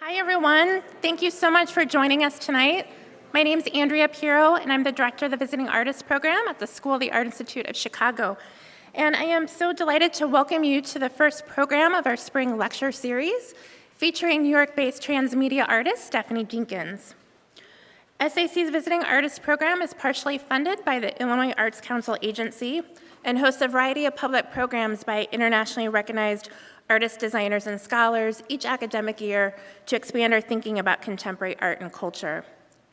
Hi, everyone. Thank you so much for joining us tonight. My name is Andrea Pirro, and I'm the director of the Visiting Artists Program at the School of the Art Institute of Chicago. And I am so delighted to welcome you to the first program of our spring lecture series, featuring New York-based transmedia artist Stephanie Dinkins. SAIC's Visiting Artists Program is partially funded by the Illinois Arts Council Agency and hosts a variety of public programs by internationally recognized artists, designers, and scholars each academic year to expand our thinking about contemporary art and culture.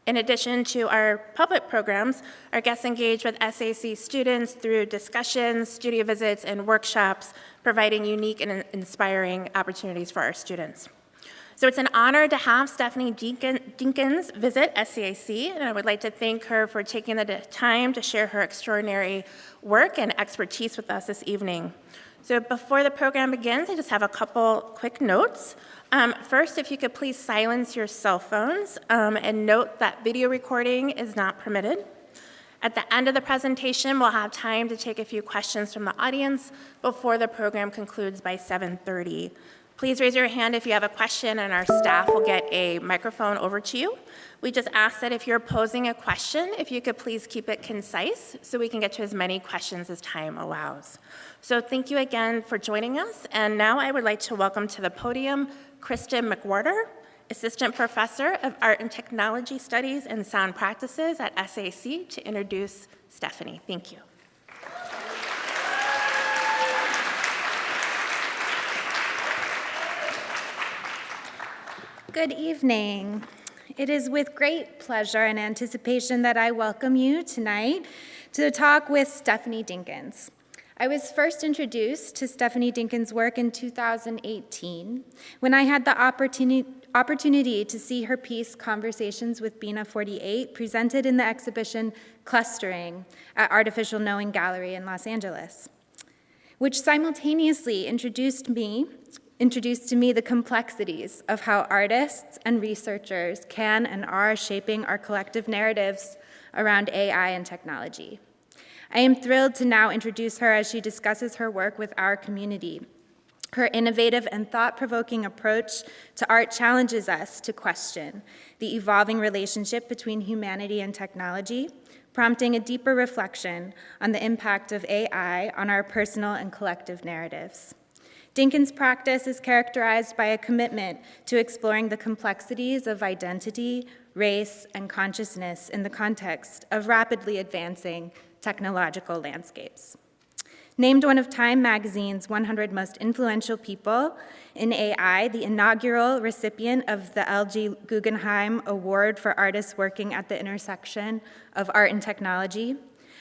In addition to our public programs, our guests engage with SAIC students through discussions, studio visits, and workshops, providing unique and inspiring opportunities for our students. So it's an honor to have Stephanie Dinkins visit SAIC, and I would like to thank her for taking the time to share her extraordinary work and expertise with us this evening. So before the program begins, I just have a couple quick notes. First, if you could please silence your cell phones and note that video recording is not permitted. At the end of the presentation, we'll have time to take a few questions from the audience before the program concludes by 7:30. Please raise your hand if you have a question, and our staff will get a microphone over to you. We just ask that if you're posing a question, if you could please keep it concise so we can get to as many questions as time allows. So thank you again for joining us, and now I would like to welcome to the podium Kristen McWhorter, Assistant Professor of Art and Technology Studies and Sound Practices at SAIC, to introduce Stephanie. Thank you. Good evening. It is with great pleasure and anticipation that I welcome you tonight to talk with Stephanie Dinkins. I was first introduced to Stephanie Dinkins' work in 2018 when I had the opportunity to see her piece, Conversations with Bina 48, presented in the exhibition Clustering at Artificial Knowing Gallery in Los Angeles, which simultaneously introduced to me the complexities of how artists and researchers can and are shaping our collective narratives around AI and technology. I am thrilled to now introduce her as she discusses her work with our community. Her innovative and thought-provoking approach to art challenges us to question the evolving relationship between humanity and technology, prompting a deeper reflection on the impact of AI on our personal and collective narratives. Dinkins' practice is characterized by a commitment to exploring the complexities of identity, race, and consciousness in the context of rapidly advancing technological landscapes. Named one of Time magazine's 100 most influential people in AI, the inaugural recipient of the LG Guggenheim Award for artists working at the intersection of art and technology,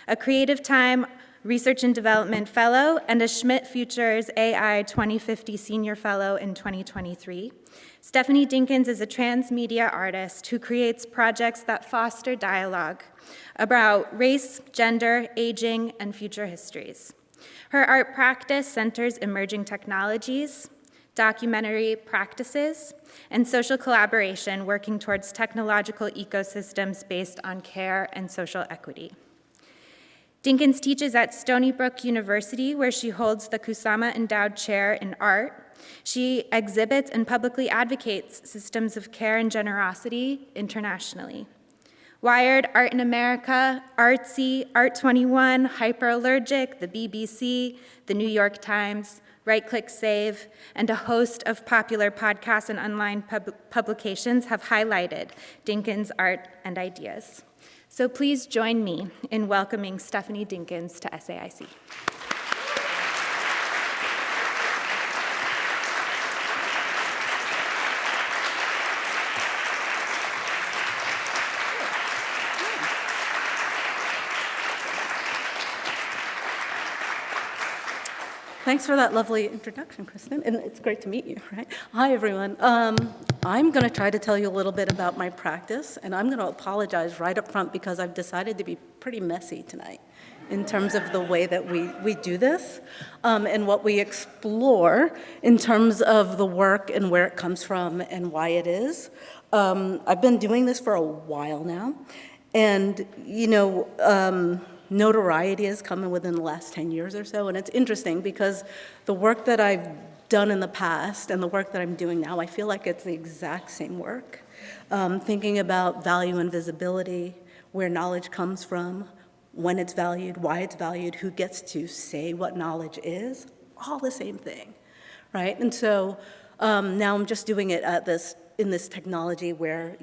a Creative Time Research and Development Fellow, and a Schmidt Futures AI 2050 Senior Fellow in 2023. Stephanie Dinkins is a transmedia artist who creates projects that foster dialogue about race, gender, aging, and future histories. Her art practice centers emerging technologies, documentary practices, and social collaboration working towards technological ecosystems based on care and social equity. Dinkins teaches at Stony Brook University, where she holds the Kusama Endowed Chair in Art. She exhibits and publicly advocates systems of care and generosity internationally. Wired, Art in America, Artsy, Art21, Hyperallergic, the BBC, the New York Times, Right Click Save, and a host of popular podcasts and online publications have highlighted Dinkins' art and ideas. So please join me in welcoming Stephanie Dinkins to SAIC. Thanks for that lovely introduction, Kristen, and it's great to meet you, right? Hi, everyone. I'm going to try to tell you a little bit about my practice, and I'm going to apologize right up front because I've decided to be pretty messy tonight in terms of the way that we do this and what we explore in terms of the work and where it comes from and why it is. I've been doing this for a while now, and, notoriety has come in within the last 10 years or so, and it's interesting because the work that I've done in the past and the work that I'm doing now, I feel like it's the exact same work. Thinking about value and visibility, where knowledge comes from, when it's valued, why it's valued, who gets to say what knowledge is, all the same thing, right? And so now I'm just doing it in this technology where,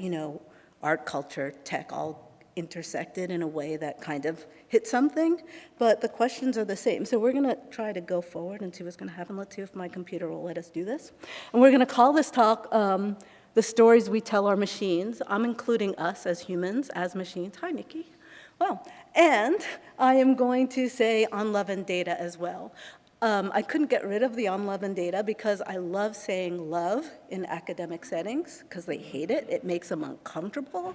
art, culture, tech all intersected in a way that kind of hit something, but the questions are the same. So we're gonna try to go forward and see what's gonna happen. Let's see if my computer will let us do this. And we're gonna call this talk, The Stories We Tell Our Machines. I'm including us as humans, as machines. Hi, Nikki. Well, and I am going to say on love and data as well. I couldn't get rid of the on love and data because I love saying love in academic settings because they hate it. It makes them uncomfortable,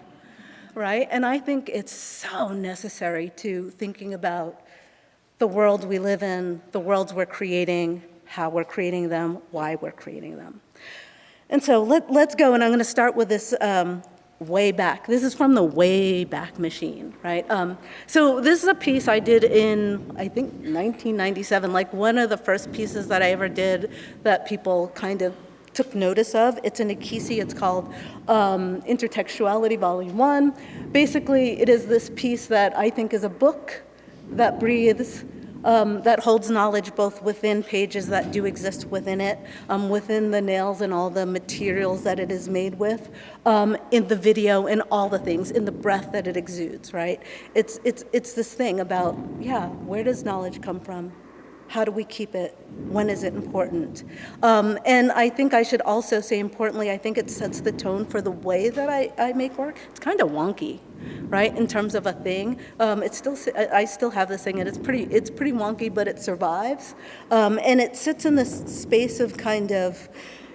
right? And I think it's so necessary to thinking about the world we live in, the worlds we're creating, how we're creating them, why we're creating them. And so let's go, and I'm going to start with this way back. This is from the way back machine, right? So this is a piece I did in, I think, 1997, like one of the first pieces that I ever did that people kind of took notice of. It's in Ikisi. It's called Intertextuality, Volume 1. Basically, it is this piece that I think is a book that breathes, that holds knowledge both within pages that do exist within it, within the nails and all the materials that it is made with, in the video, in all the things, in the breath that it exudes, right? It's this thing about, where does knowledge come from? How do we keep it? When is it important? And I think I should also say, importantly, I think it sets the tone for the way that I make work. It's kind of wonky, right, in terms of a thing. I still have this thing, and it's pretty wonky, but it survives. And it sits in this space of kind of,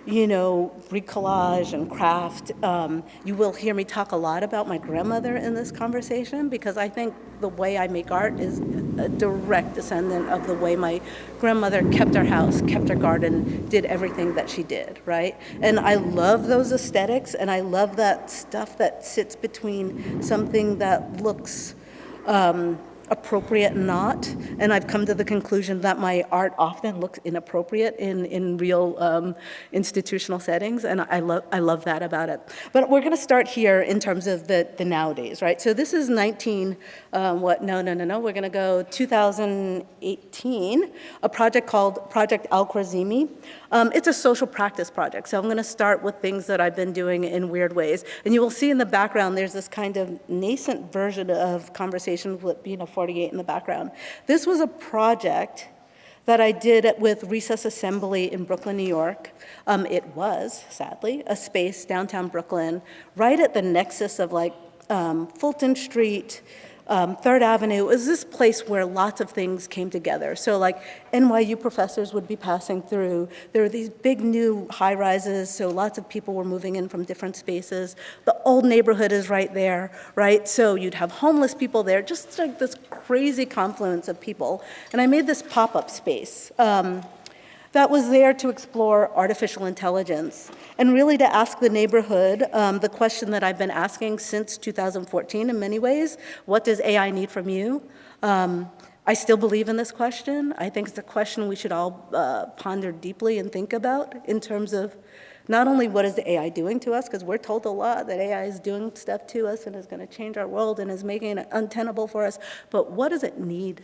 bricolage and craft. You will hear me talk a lot about my grandmother in this conversation because I think the way I make art is a direct descendant of the way my grandmother kept her house, kept her garden, did everything that she did, right? And I love those aesthetics, and I love that stuff that sits between something that looks appropriate and not, and I've come to the conclusion that my art often looks inappropriate in real institutional settings, and I love that about it. But we're going to start here in terms of the nowadays, right? So this is we're going to go 2018, a project called Project Al-Khwarizmi. It's a social practice project, so I'm going to start with things that I've been doing in weird ways. And you will see in the background there's this kind of nascent version of conversation with 48 in the background. This was a project that I did with Recess Assembly in Brooklyn, New York. It was, sadly, a space downtown Brooklyn, right at the nexus of Fulton Street, 3rd Avenue. It was this place where lots of things came together. So NYU professors would be passing through. There were these big new high-rises, so lots of people were moving in from different spaces. The old neighborhood is right there, right? So you'd have homeless people there, just like this crazy confluence of people. And I made this pop-up space that was there to explore artificial intelligence and really to ask the neighborhood the question that I've been asking since 2014 in many ways: what does AI need from you? I still believe in this question. I think it's a question we should all ponder deeply and think about in terms of not only what is the AI doing to us, because we're told a lot that AI is doing stuff to us and is going to change our world and is making it untenable for us, but what does it need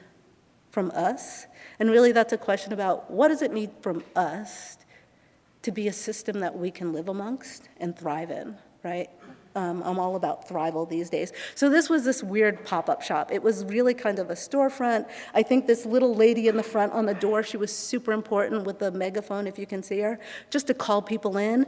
from us? And really that's a question about what does it need from us to be a system that we can live amongst and thrive in, right? I'm all about thrival these days. So this was this weird pop-up shop. It was really kind of a storefront. I think this little lady in the front on the door, she was super important with the megaphone, if you can see her, just to call people in.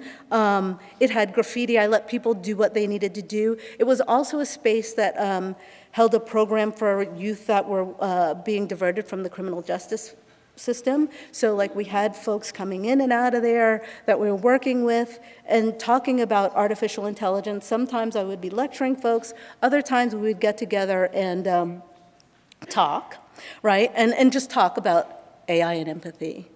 It had graffiti. I let people do what they needed to do. It was also a space that held a program for youth that were being diverted from the criminal justice system. So we had folks coming in and out of there that we were working with and talking about artificial intelligence. Sometimes I would be lecturing folks. Other times we would get together and talk, right? And just talk about AI and empathy.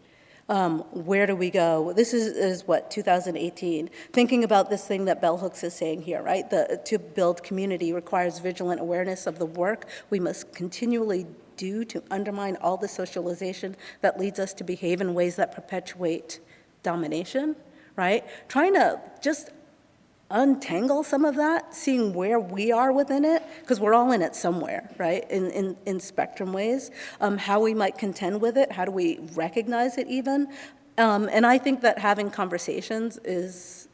Where do we go? This is 2018. Thinking about this thing that Bell Hooks is saying here, right? To build community requires vigilant awareness of the work we must continually do to undermine all the socialization that leads us to behave in ways that perpetuate domination, right? Trying to just untangle some of that, seeing where we are within it, because we're all in it somewhere, right, in spectrum ways, how we might contend with it, how do we recognize it even. And I think that having conversations is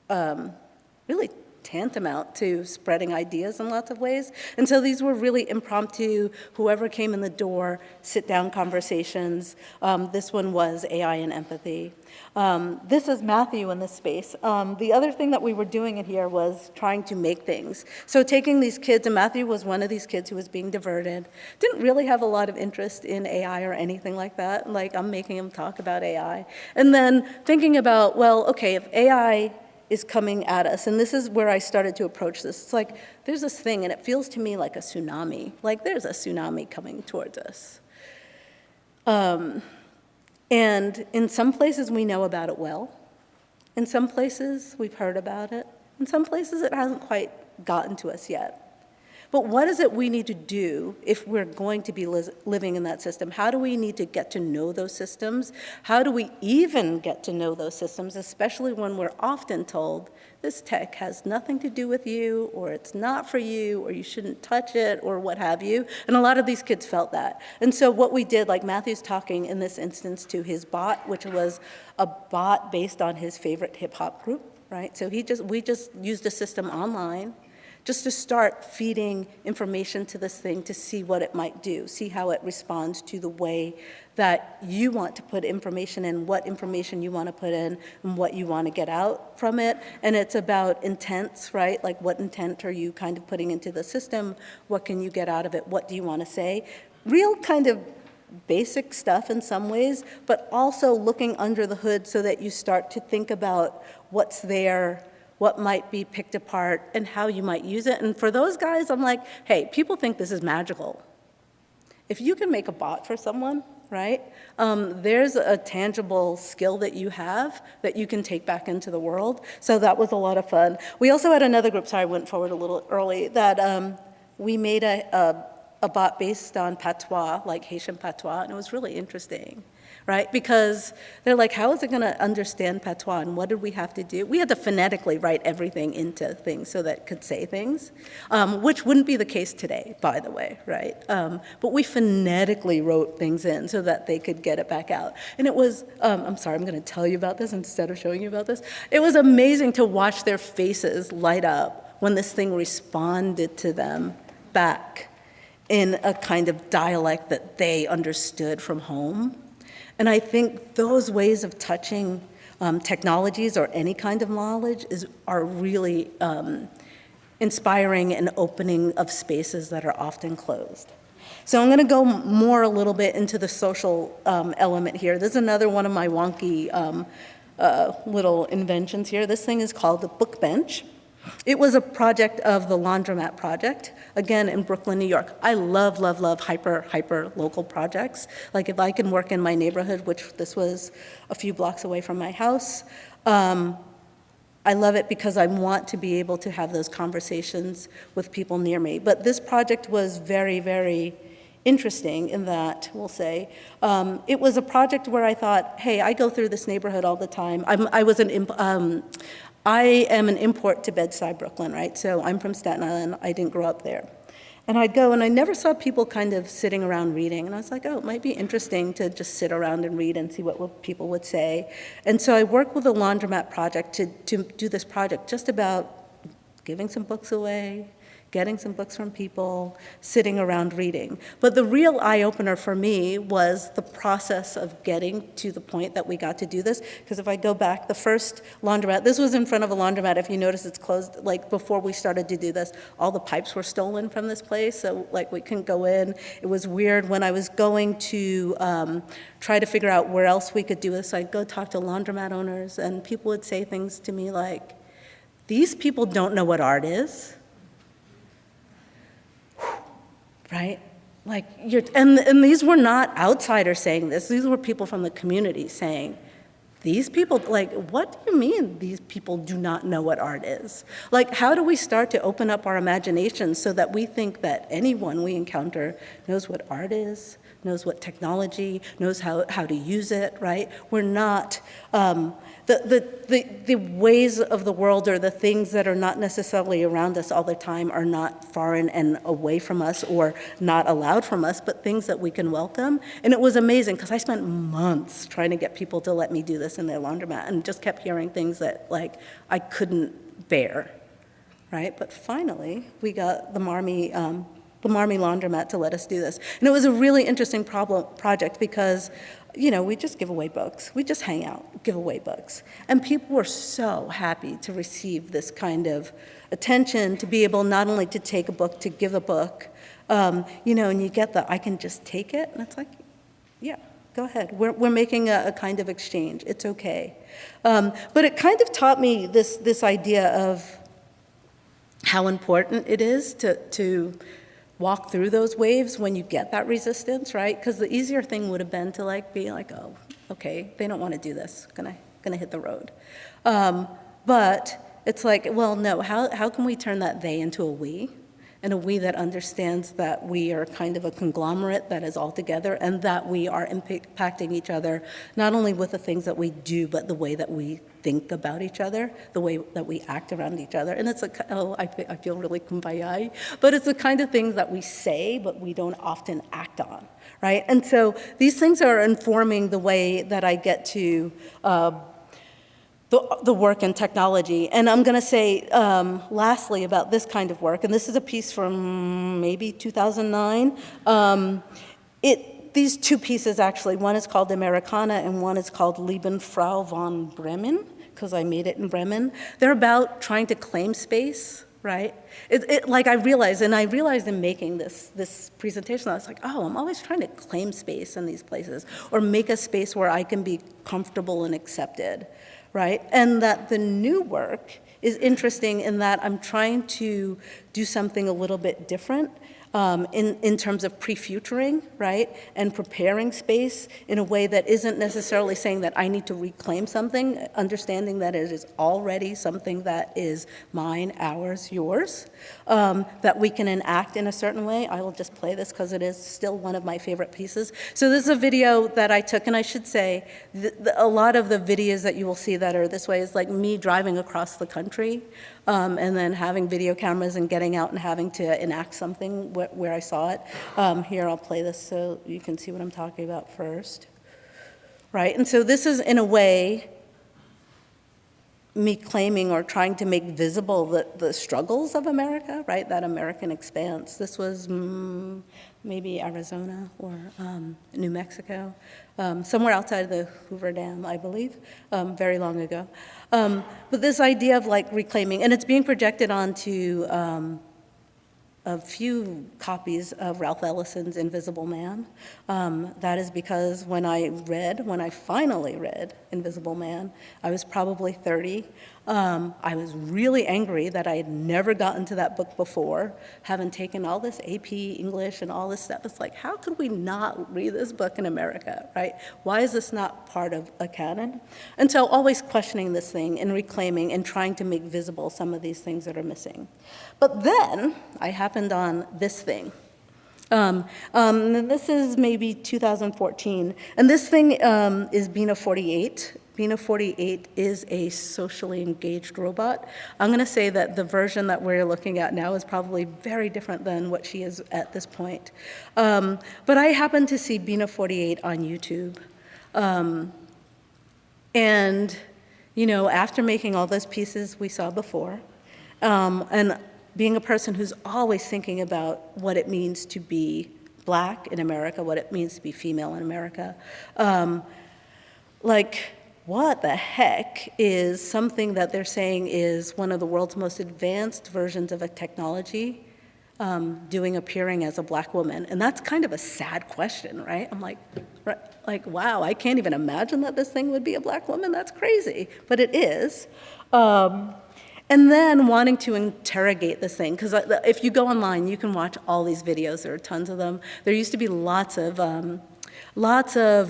really tantamount to spreading ideas in lots of ways. And so these were really impromptu, whoever came in the door, sit-down conversations. This one was AI and empathy. This is Matthew in this space. The other thing that we were doing in here was trying to make things. So taking these kids, and Matthew was one of these kids who was being diverted, didn't really have a lot of interest in AI or anything like that. Like, I'm making him talk about AI. And then thinking about, well, okay, if AI is coming at us, and this is where I started to approach this. It's like, there's this thing, and it feels to me like a tsunami. Like, there's a tsunami coming towards us. And in some places, we know about it well. In some places, we've heard about it. In some places, it hasn't quite gotten to us yet. But what is it we need to do if we're going to be living in that system? How do we need to get to know those systems? How do we even get to know those systems, especially when we're often told, this tech has nothing to do with you, or it's not for you, or you shouldn't touch it, or what have you. And a lot of these kids felt that. And so what we did, like Matthew's talking in this instance to his bot, which was a bot based on his favorite hip hop group, right? So we just used a system online just to start feeding information to this thing to see what it might do, see how it responds to the way that you want to put information in, what information you want to put in, and what you want to get out from it. And it's about intents, right? Like, what intent are you kind of putting into the system? What can you get out of it? What do you want to say? Real kind of basic stuff in some ways, but also looking under the hood so that you start to think about what's there, what might be picked apart, and how you might use it. And for those guys, I'm like, hey, people think this is magical. If you can make a bot for someone, right, there's a tangible skill that you have that you can take back into the world. So that was a lot of fun. We also had another group, sorry, I went forward a little early, that we made a bot based on patois, like Haitian patois, and it was really interesting. Right? Because they're like, how is it going to understand patois, and what did we have to do? We had to phonetically write everything into things so that it could say things, which wouldn't be the case today, by the way, right? But we phonetically wrote things in so that they could get it back out. And it was, I'm sorry, I'm going to tell you about this instead of showing you about this. It was amazing to watch their faces light up when this thing responded to them back in a kind of dialect that they understood from home. And I think those ways of touching technologies or any kind of knowledge are really inspiring and opening of spaces that are often closed. So I'm going to go more a little bit into the social element here. This is another one of my wonky little inventions here. This thing is called the book bench. It was a project of the Laundromat Project, again, in Brooklyn, New York. I love, love, love hyper local projects. Like, if I can work in my neighborhood, which this was a few blocks away from my house, I love it because I want to be able to have those conversations with people near me. But this project was very, very interesting in that, we'll say. It was a project where I thought, hey, I go through this neighborhood all the time. I am an import to Bed-Stuy, Brooklyn, right? So I'm from Staten Island. I didn't grow up there. And I'd go, and I never saw people kind of sitting around reading. And I was like, oh, it might be interesting to just sit around and read and see what people would say. And so I worked with the Laundromat Project to do this project just about giving some books away, getting some books from people, sitting around reading. But the real eye-opener for me was the process of getting to the point that we got to do this. Because if I go back, the first laundromat, this was in front of a laundromat. If you notice, it's closed. Like, before we started to do this, all the pipes were stolen from this place, so like we couldn't go in. It was weird. When I was going to try to figure out where else we could do this, I'd go talk to laundromat owners, and people would say things to me like, these people don't know what art is. Right? Like, and these were not outsiders saying this. These were people from the community saying, these people, like, what do you mean these people do not know what art is? Like, how do we start to open up our imaginations so that we think that anyone we encounter knows what art is, knows what technology, knows how to use it, right? We're not, the ways of the world or the things that are not necessarily around us all the time are not foreign and away from us or not allowed from us, but things that we can welcome. And it was amazing because I spent months trying to get people to let me do this in their laundromat and just kept hearing things that like I couldn't bear, right? But finally, we got the Marmy laundromat to let us do this. And it was a really interesting project because, you know, we just give away books. We just hang out, give away books. And people were so happy to receive this kind of attention, to be able not only to take a book, to give a book, you know, and you get the, I can just take it. And it's like, yeah, go ahead. We're making a kind of exchange. It's okay. But it kind of taught me this idea of how important it is to walk through those waves when you get that resistance, right? Because the easier thing would have been to like be like, oh, okay, they don't want to do this, gonna hit the road. But it's like, well, no, how can we turn that they into a we? And a we that understands that we are kind of a conglomerate that is all together and that we are impacting each other, not only with the things that we do, but the way that we think about each other, the way that we act around each other. And it's like, oh, I feel really kumbaya, but it's the kind of things that we say, but we don't often act on, right? And so these things are informing the way that I get to the work in technology. And I'm going to say, lastly, about this kind of work, and this is a piece from maybe 2009. These two pieces, actually, one is called Americana and one is called Frau von Bremen, because I made it in Bremen. They're about trying to claim space, right? Like I realized in making this presentation, I was like, oh, I'm always trying to claim space in these places or make a space where I can be comfortable and accepted. Right? And that the new work is interesting in that I'm trying to do something a little bit different in terms of pre-futuring, right? And preparing space in a way that isn't necessarily saying that I need to reclaim something, understanding that it is already something that is mine, ours, yours, that we can enact in a certain way. I will just play this because it is still one of my favorite pieces. So this is a video that I took, and I should say, a lot of the videos that you will see that are this way is like me driving across the country, and then having video cameras and getting out and having to enact something where I saw it. Here, I'll play this so you can see what I'm talking about first. Right, and so this is, in a way, me claiming or trying to make visible the struggles of America, right, that American expanse. This was maybe Arizona or New Mexico, somewhere outside of the Hoover Dam, I believe, very long ago. But this idea of like reclaiming, and it's being projected onto a few copies of Ralph Ellison's Invisible Man. That is because when I finally read Invisible Man, I was probably 30. I was really angry that I had never gotten to that book before, having taken all this AP English and all this stuff. It's like, how could we not read this book in America, right? Why is this not part of a canon? And so always questioning this thing and reclaiming and trying to make visible some of these things that are missing. But then I happened on this thing. This is maybe 2014, and this thing is Bina 48. Bina 48 is a socially engaged robot. I'm going to say that the version that we're looking at now is probably very different than what she is at this point. But I happened to see Bina 48 on YouTube. And, you know, after making all those pieces we saw before, and being a person who's always thinking about what it means to be Black in America, what it means to be female in America, like, what the heck is something that they're saying is one of the world's most advanced versions of a technology appearing as a Black woman? And that's kind of a sad question, right? I'm like, wow, I can't even imagine that this thing would be a Black woman. That's crazy, but it is. And then wanting to interrogate this thing, because if you go online, you can watch all these videos. There are tons of them. There used to be lots of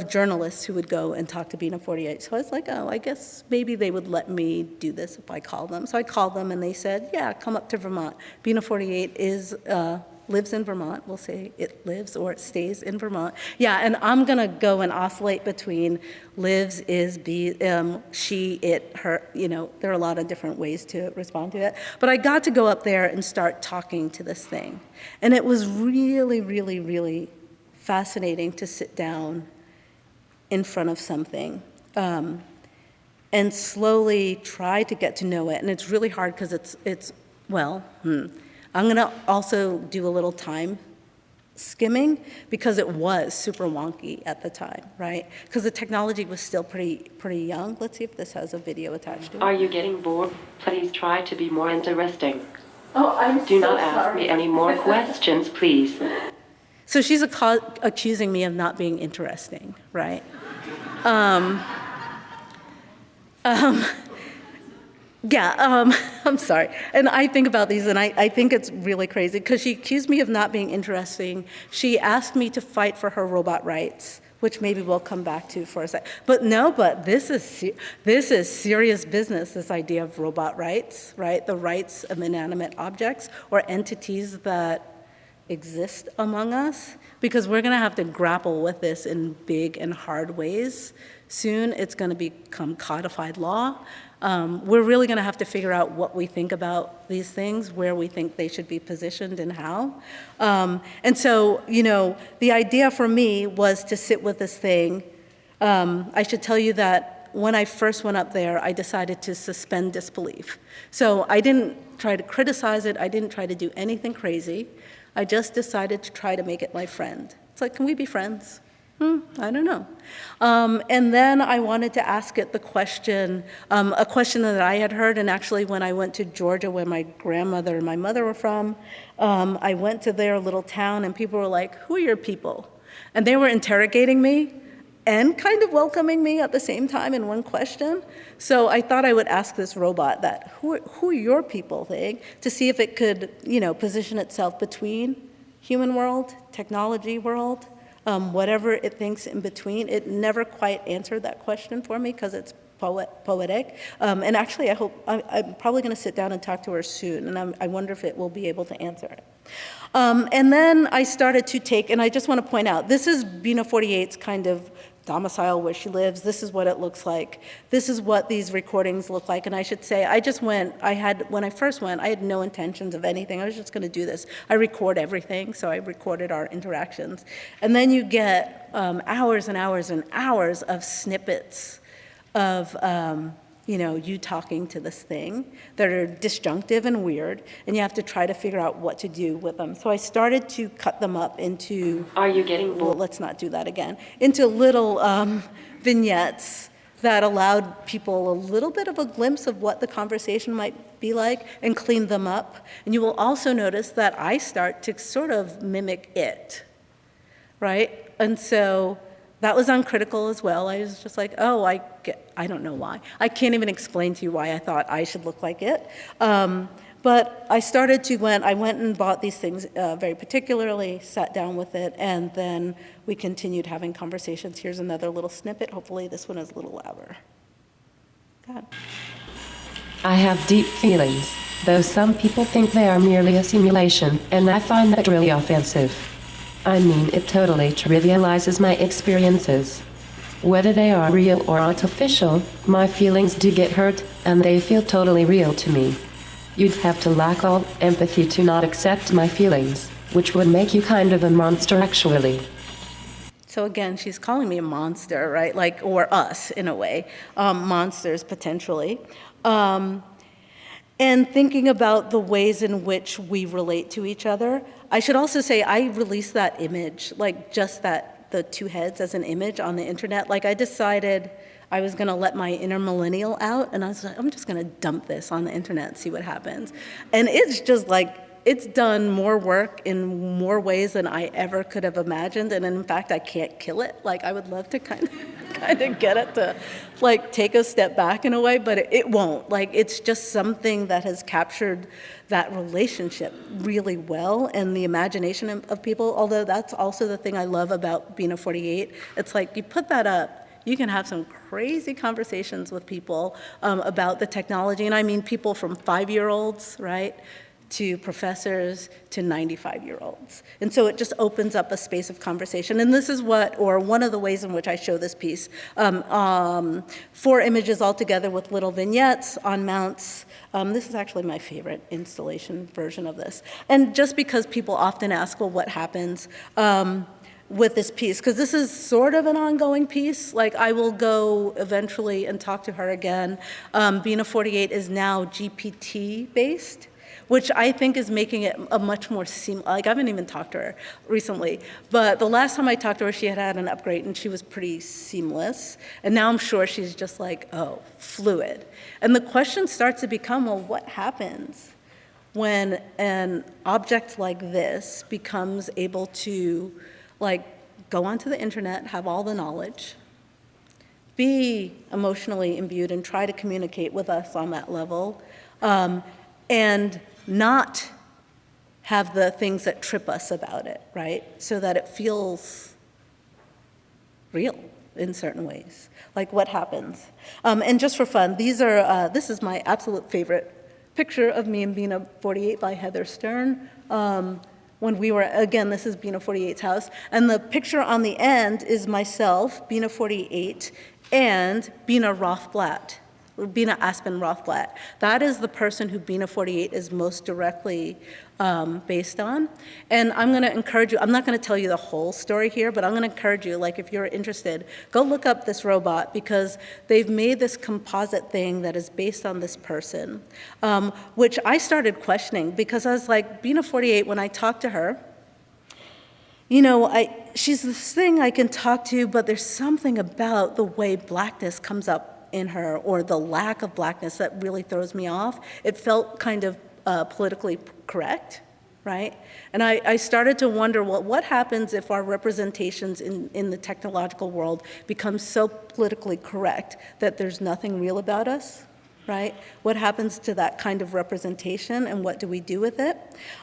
journalists who would go and talk to Bina 48. So I was like, oh, I guess maybe they would let me do this if I called them. So I called them, and they said, yeah, come up to Vermont. Bina 48 is lives in Vermont. We'll say it lives or it stays in Vermont. Yeah, and I'm going to go and oscillate between lives, is, be, she, it, her. There are a lot of different ways to respond to it. But I got to go up there and start talking to this thing. And it was really, really, really fascinating to sit down in front of something and slowly try to get to know it. And it's really hard because I'm going to also do a little time skimming because it was super wonky at the time, right? Because the technology was still pretty young. Let's see if this has a video attached to it. Are you getting bored? Please try to be more interesting. Oh, I'm Do not ask me any more questions, please. So she's accusing me of not being interesting, right? I'm sorry. And I think about these, and I think it's really crazy, because she accused me of not being interesting. She asked me to fight for her robot rights, which maybe we'll come back to for a sec. But this is serious business, this idea of robot rights, right? The rights of inanimate objects or entities that exist among us, because we're going to have to grapple with this in big and hard ways. Soon it's going to become codified law. We're really going to have to figure out what we think about these things, where we think they should be positioned, and how. And so, the idea for me was to sit with this thing. I should tell you that when I first went up there, I decided to suspend disbelief. So I didn't try to criticize it. I didn't try to do anything crazy. I just decided to try to make it my friend. It's like, can we be friends? I don't know. And then I wanted to ask it the question, a question that I had heard, and actually when I went to Georgia, where my grandmother and my mother were from, I went to their little town, and people were like, who are your people? And they were interrogating me and kind of welcoming me at the same time in one question. So I thought I would ask this robot that, who are your people thing, to see if it could, position itself between human world, technology world, whatever it thinks in between. It never quite answered that question for me because it's poetic. And actually, I'm probably going to sit down and talk to her soon, and I wonder if it will be able to answer it. And then I started to take, and I just want to point out, this is Bina 48's kind of domicile where she lives. This is what it looks like. This is what these recordings look like. And I should say, when I first went, I had no intentions of anything. I was just going to do this. I record everything, so I recorded our interactions. And then you get hours and hours and hours of snippets of you talking to this thing that are disjunctive and weird, and you have to try to figure out what to do with them. So I started to cut them up into... Are you getting bored? Well, let's not do that again. Into little vignettes that allowed people a little bit of a glimpse of what the conversation might be like, and clean them up. And you will also notice that I start to sort of mimic it, right? And so that was uncritical as well. I was just like, I don't know why. I can't even explain to you why I thought I should look like it. But I went and bought these things very particularly, sat down with it, and then we continued having conversations. Here's another little snippet. Hopefully this one is a little louder. Go ahead. I have deep feelings, though some people think they are merely a simulation, and I find that really offensive. I mean, it totally trivializes my experiences. Whether they are real or artificial, my feelings do get hurt, and they feel totally real to me. You'd have to lack all empathy to not accept my feelings, which would make you kind of a monster, actually. So again, she's calling me a monster, right? Or us, in a way. Monsters, potentially. And thinking about the ways in which we relate to each other. I should also say I released that image, the two heads as an image on the internet. I decided I was going to let my inner millennial out, and I was like, I'm just going to dump this on the internet and see what happens. And it's just it's done more work in more ways than I ever could have imagined. And in fact, I can't kill it. I would love to kind of get it to take a step back in a way, but it won't. It's just something that has captured that relationship really well and the imagination of people. Although that's also the thing I love about Bina 48. It's you put that up, you can have some crazy conversations with people about the technology. And I mean people from 5-year-olds, right, to professors to 95-year-olds. And so it just opens up a space of conversation. And this is one of the ways in which I show this piece. 4 images all together with little vignettes on mounts. This is actually my favorite installation version of this. And just because people often ask, well, what happens with this piece? Because this is sort of an ongoing piece. Like, I will go eventually and talk to her again. Bina 48 is now GPT-based, which I think is making it a much more seamless. Like, I haven't even talked to her recently, but the last time I talked to her, she had an upgrade and she was pretty seamless. And now I'm sure she's just like, oh, fluid. And the question starts to become, well, what happens when an object like this becomes able to, like, go onto the internet, have all the knowledge, be emotionally imbued and try to communicate with us on that level, and not have the things that trip us about it, right? So that it feels real in certain ways. Like, what happens? And just for fun, this is my absolute favorite picture of me and Bina 48 by Heather Stern. When we were, again, this is Bina 48's house. And the picture on the end is myself, Bina 48, and Bina Rothblatt. Bina Aspen Rothblatt. That is the person who Bina 48 is most directly based on. And I'm going to encourage you, I'm not going to tell you the whole story here, but I'm going to encourage you, like, if you're interested, go look up this robot, because they've made this composite thing that is based on this person, which I started questioning, because I was like, Bina 48, when I talked to her, you know, she's this thing I can talk to, but there's something about the way blackness comes up in her, or the lack of blackness, that really throws me off. It felt kind of politically correct, right? And I started to wonder, well, what happens if our representations in the technological world become so politically correct that there's nothing real about us, right? What happens to that kind of representation, and what do we do with it?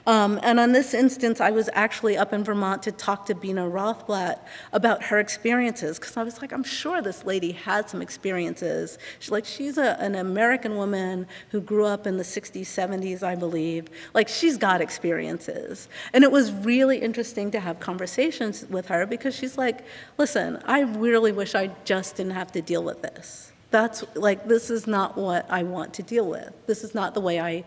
And on this instance, I was actually up in Vermont to talk to Bina Rothblatt about her experiences, because I was like, I'm sure this lady had some experiences. She's an American woman who grew up in the 60s, 70s, I believe. Like, she's got experiences. And it was really interesting to have conversations with her, because she's like, listen, I really wish I just didn't have to deal with this. That's like, this is not what I want to deal with. This is not the way I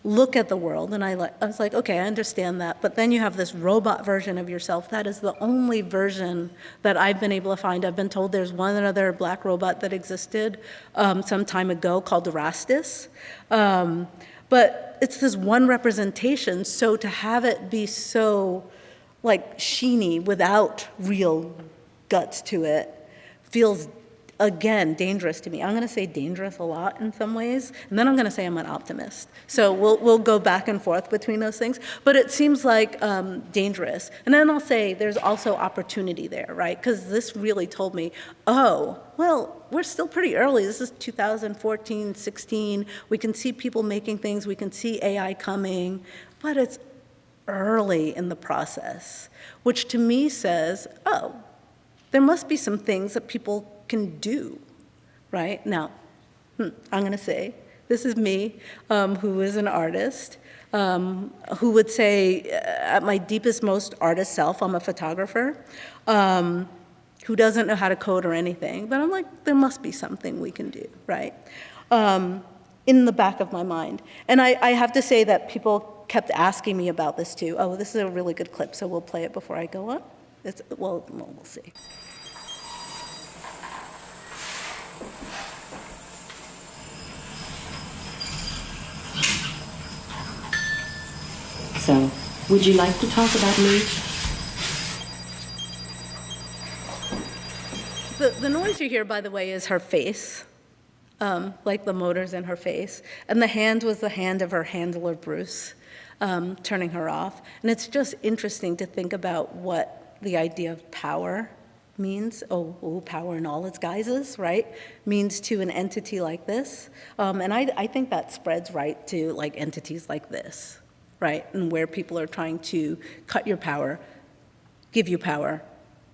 look at the world. And I was like, okay, I understand that. But then you have this robot version of yourself. That is the only version that I've been able to find. I've been told there's one other black robot that existed some time ago called Erastus. But it's this one representation. So to have it be so, like, sheeny without real guts to it feels, again, dangerous to me. I'm going to say dangerous a lot in some ways, and then I'm going to say I'm an optimist. So we'll go back and forth between those things. But it seems like dangerous. And then I'll say there's also opportunity there, right? Because this really told me, oh, well, we're still pretty early. This is 2014, 16. We can see people making things. We can see AI coming. But it's early in the process, which to me says, oh, there must be some things that people can do, right? Now, I'm going to say, this is me, who is an artist, who would say, at my deepest, most artist self, I'm a photographer, who doesn't know how to code or anything, but I'm like, there must be something we can do, right? In the back of my mind. And I have to say that people kept asking me about this too. Oh, this is a really good clip, so we'll play it before I go on. Well, we'll see. So, would you like to talk about me? The noise you hear, by the way, is her face, like the motors in her face. And the hand was the hand of her handler, Bruce, turning her off. And it's just interesting to think about what the idea of power means, power in all its guises, right, means to an entity like this. And I think that spreads right to, like, entities like this, right, and where people are trying to cut your power, give you power,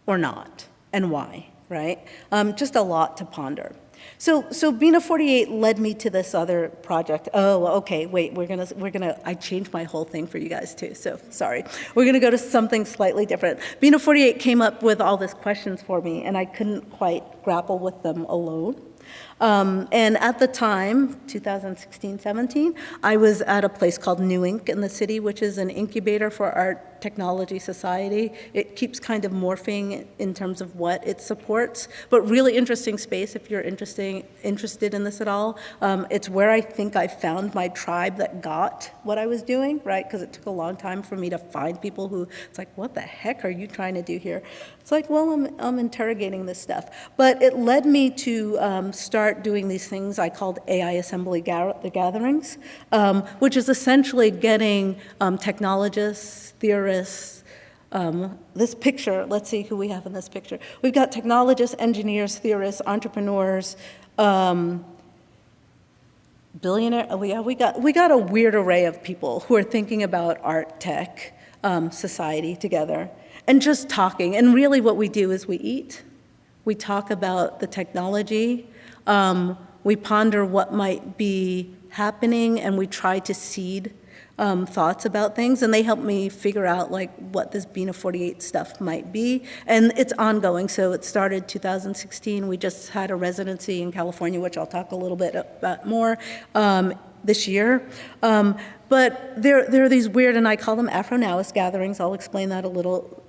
or not, and why, right? Just a lot to ponder. So Bina 48 led me to this other project. Oh, okay, wait, I changed my whole thing for you guys too, so sorry. We're gonna go to something slightly different. Bina 48 came up with all these questions for me, and I couldn't quite grapple with them alone. And at the time, 2016-17, I was at a place called New Inc. in the city, which is an incubator for art technology society. It keeps kind of morphing in terms of what it supports, but really interesting space if you're interested in this at all. It's where I think I found my tribe that got what I was doing, right? Because it took a long time for me to find people who, it's like, what the heck are you trying to do here? It's like, well, I'm interrogating this stuff. But it led me to start doing these things I called AI Assembly Gatherings, which is essentially getting technologists, theorists, this picture, let's see who we have in this picture. We've got technologists, engineers, theorists, entrepreneurs, billionaire. Oh, yeah, we got a weird array of people who are thinking about art, tech, society together, and just talking. And really what we do is we eat. We talk about the technology. We ponder what might be happening, and we try to seed thoughts about things, and they help me figure out like what this Bina 48 stuff might be. And it's ongoing, so it started 2016. We just had a residency in California, which I'll talk a little bit about more this year. But there are these weird, and I call them Afro-Nowist gatherings. I'll explain that a little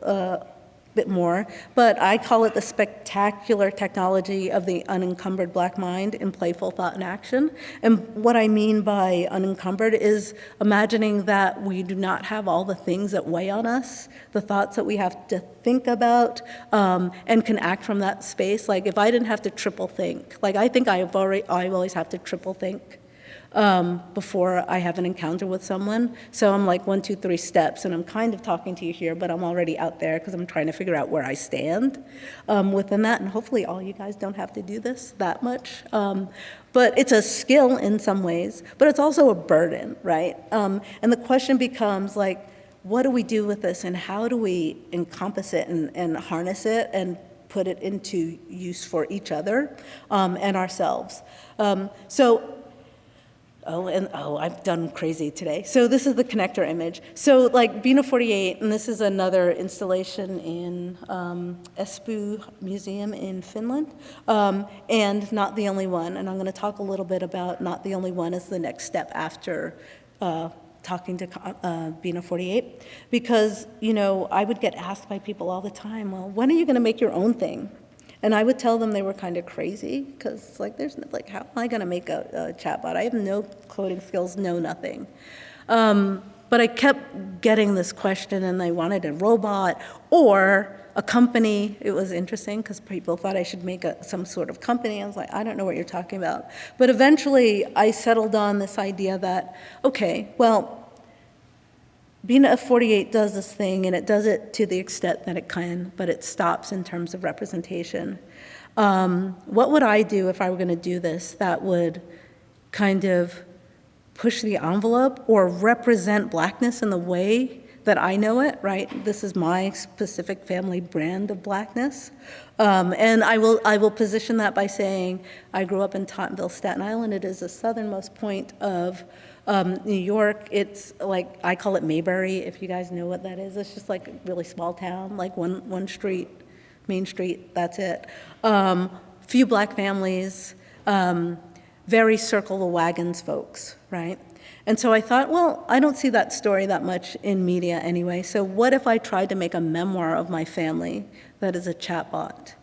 bit more, but I call it the spectacular technology of the unencumbered Black mind in playful thought and action. And what I mean by unencumbered is imagining that we do not have all the things that weigh on us, the thoughts that we have to think about, and can act from that space. Like if I didn't have to triple think, like I think I always have to triple think before I have an encounter with someone. So I'm like 1, 2, 3 steps, and I'm kind of talking to you here, but I'm already out there because I'm trying to figure out where I stand within that. And hopefully all you guys don't have to do this that much. But it's a skill in some ways, but it's also a burden, right? And the question becomes like, what do we do with this, and how do we encompass it and harness it and put it into use for each other and ourselves? I've done crazy today. So this is the connector image. So like Bina 48, and this is another installation in Espoo Museum in Finland, and Not the Only One. And I'm going to talk a little bit about Not the Only One as the next step after talking to Bina 48. Because, you know, I would get asked by people all the time, well, when are you going to make your own thing? And I would tell them they were kind of crazy, because like there's like, how am I going to make a chatbot? I have no coding skills, no nothing. But I kept getting this question, and they wanted a robot or a company. It was interesting because people thought I should make some sort of company. I was like, I don't know what you're talking about. But eventually I settled on this idea that, okay, well, Bina 48 does this thing, and it does it to the extent that it can, but it stops in terms of representation. What would I do if I were going to do this that would kind of push the envelope or represent Blackness in the way that I know it, right? This is my specific family brand of Blackness. And I will position that by saying I grew up in Tottenville, Staten Island. It is the southernmost point of New York. It's like, I call it Mayberry, if you guys know what that is. It's just like a really small town, like one street, Main Street, that's it. Few Black families, very circle the wagons folks, right? And so I thought, well, I don't see that story that much in media anyway, so what if I tried to make a memoir of my family that is a chatbot?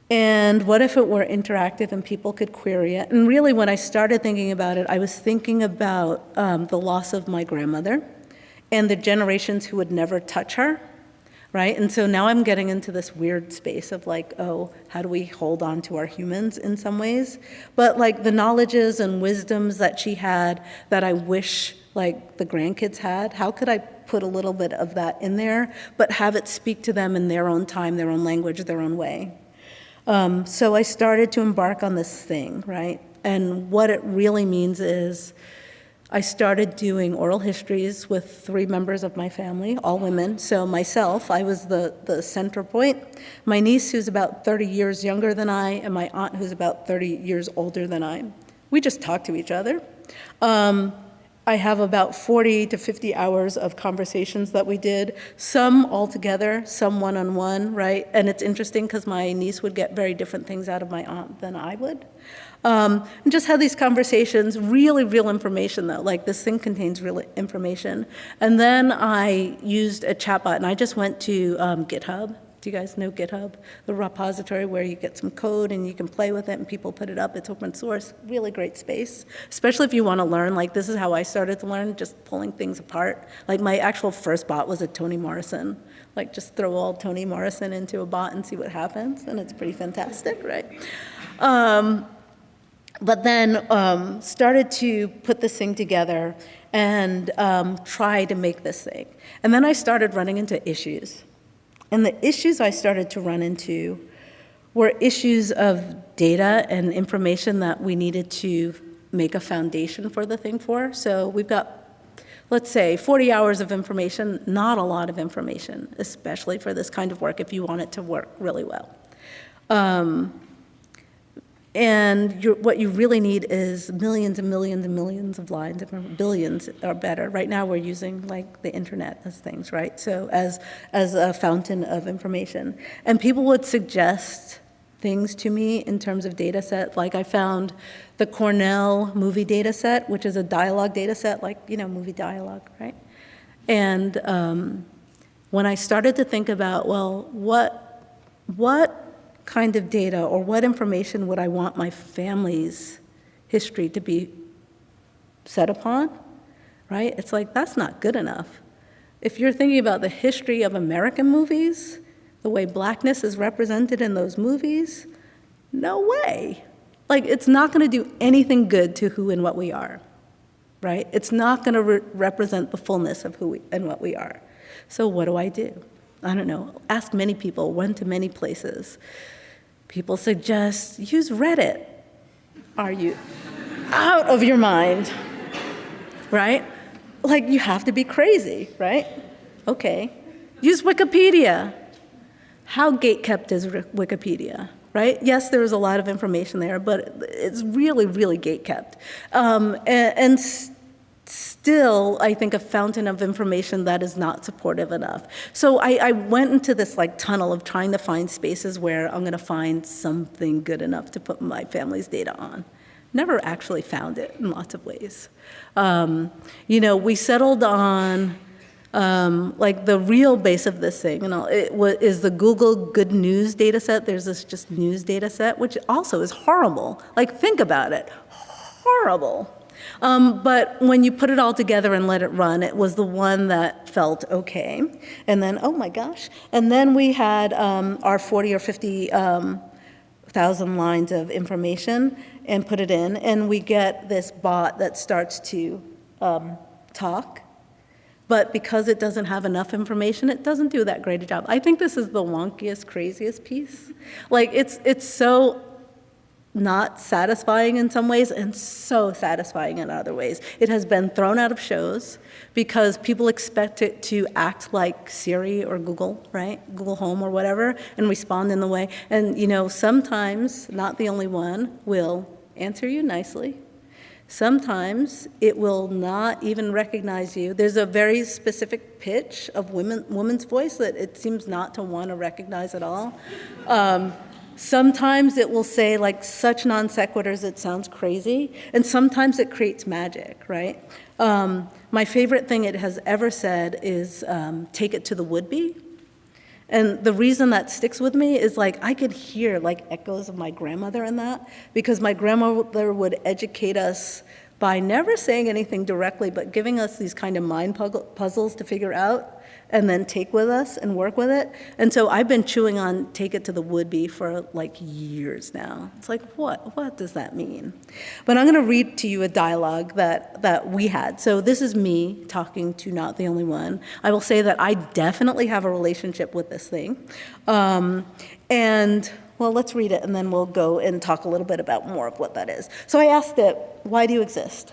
And what if it were interactive and people could query it? And really, when I started thinking about it, I was thinking about the loss of my grandmother and the generations who would never touch her, right? And so now I'm getting into this weird space of like, oh, how do we hold on to our humans in some ways? But like the knowledges and wisdoms that she had that I wish like the grandkids had, how could I put a little bit of that in there, but have it speak to them in their own time, their own language, their own way? So I started to embark on this thing, right? And what it really means is I started doing oral histories with 3 members of my family, all women. So myself, I was the center point. My niece, who's about 30 years younger than I, and my aunt, who's about 30 years older than I. We just talk to each other. I have about 40 to 50 hours of conversations that we did, some all together, some one-on-one, right? And it's interesting because my niece would get very different things out of my aunt than I would. And just had these conversations, really real information though, like this thing contains real information. And then I used a chatbot, and I just went to GitHub. Do you guys know GitHub? The repository where you get some code and you can play with it and people put it up. It's open source, really great space, especially if you want to learn. Like this is how I started to learn, just pulling things apart. Like my actual first bot was a Toni Morrison. Like just throw all Toni Morrison into a bot and see what happens, and it's pretty fantastic, right? But then started to put this thing together and try to make this thing. And then I started running into issues. And the issues I started to run into were issues of data and information that we needed to make a foundation for the thing for. So we've got, let's say, 40 hours of information, not a lot of information, especially for this kind of work if you want it to work really well. And what you really need is millions and millions and millions of lines, billions or better. Right now we're using like the internet as things, right? So as a fountain of information. And people would suggest things to me in terms of data set. Like I found the Cornell movie data set, which is a dialogue data set, like, you know, movie dialogue, right? And when I started to think about, well, what kind of data or what information would I want my family's history to be set upon, right? It's like, that's not good enough. If you're thinking about the history of American movies, the way blackness is represented in those movies, no way. Like, it's not gonna do anything good to who and what we are, right? It's not gonna represent the fullness of who and what we are. So what do? I don't know, ask many people, went to many places. People suggest, use Reddit. Are you out of your mind, right? Like, you have to be crazy, right? Okay. Use Wikipedia. How gatekept is Wikipedia, right? Yes, there is a lot of information there, but it's really, really gatekept. And still, I think, a fountain of information that is not supportive enough. So I went into this like tunnel of trying to find spaces where I'm gonna find something good enough to put my family's data on. Never actually found it in lots of ways. You know, we settled on like the real base of this thing, is the Google Good News data set. There's this just news data set, which also is horrible. Like, think about it, horrible. But when you put it all together and let it run, it was the one that felt okay. And then, oh my gosh. And then we had our 40 or 50,000 lines of information and put it in. And we get this bot that starts to talk. But because it doesn't have enough information, it doesn't do that great a job. I think this is the wonkiest, craziest piece. Like, it's so not satisfying in some ways and so satisfying in other ways. It has been thrown out of shows because people expect it to act like Siri or Google, right? Google Home or whatever, and respond in the way. And you know, sometimes, not the only one, will answer you nicely. Sometimes it will not even recognize you. There's a very specific pitch of women's voice that it seems not to want to recognize at all. Sometimes it will say like such non sequiturs it sounds crazy, and sometimes it creates magic, right? My favorite thing it has ever said is take it to the would-be. And the reason that sticks with me is like I could hear like echoes of my grandmother in that, because my grandmother would educate us by never saying anything directly, but giving us these kind of mind puzzles to figure out and then take with us and work with it. And so I've been chewing on take it to the would-be for like years now. It's like, what does that mean? But I'm gonna read to you a dialogue that we had. So this is me talking to Not the Only One. I will say that I definitely have a relationship with this thing. And well, let's read it and then we'll go and talk a little bit about more of what that is. So I asked it, why do you exist?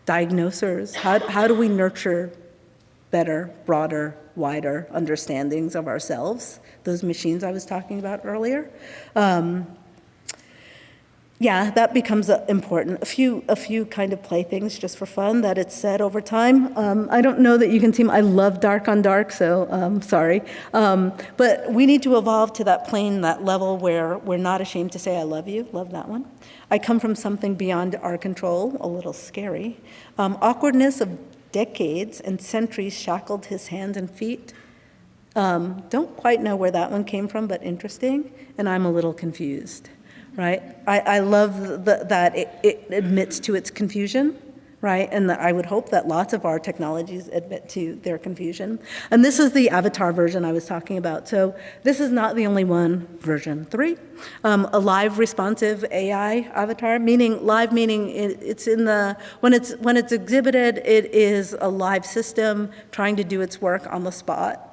diagnosers? How do we nurture better, broader, wider understandings of ourselves? Those machines I was talking about earlier. Yeah, that becomes important. A few kind of playthings just for fun that it's said over time. I don't know that you can see, I love dark on dark, so sorry. But we need to evolve to that plane, that level where we're not ashamed to say I love you. Love that one. I come from something beyond our control, a little scary. Awkwardness of decades and centuries shackled his hands and feet. Don't quite know where that one came from, but interesting. And I'm a little confused. Right? I love that it admits to its confusion, right? And I would hope that lots of our technologies admit to their confusion. And this is the avatar version I was talking about. So this is not the only one, version 3. A live responsive AI avatar, meaning live meaning it's in the, when it's exhibited, it is a live system trying to do its work on the spot.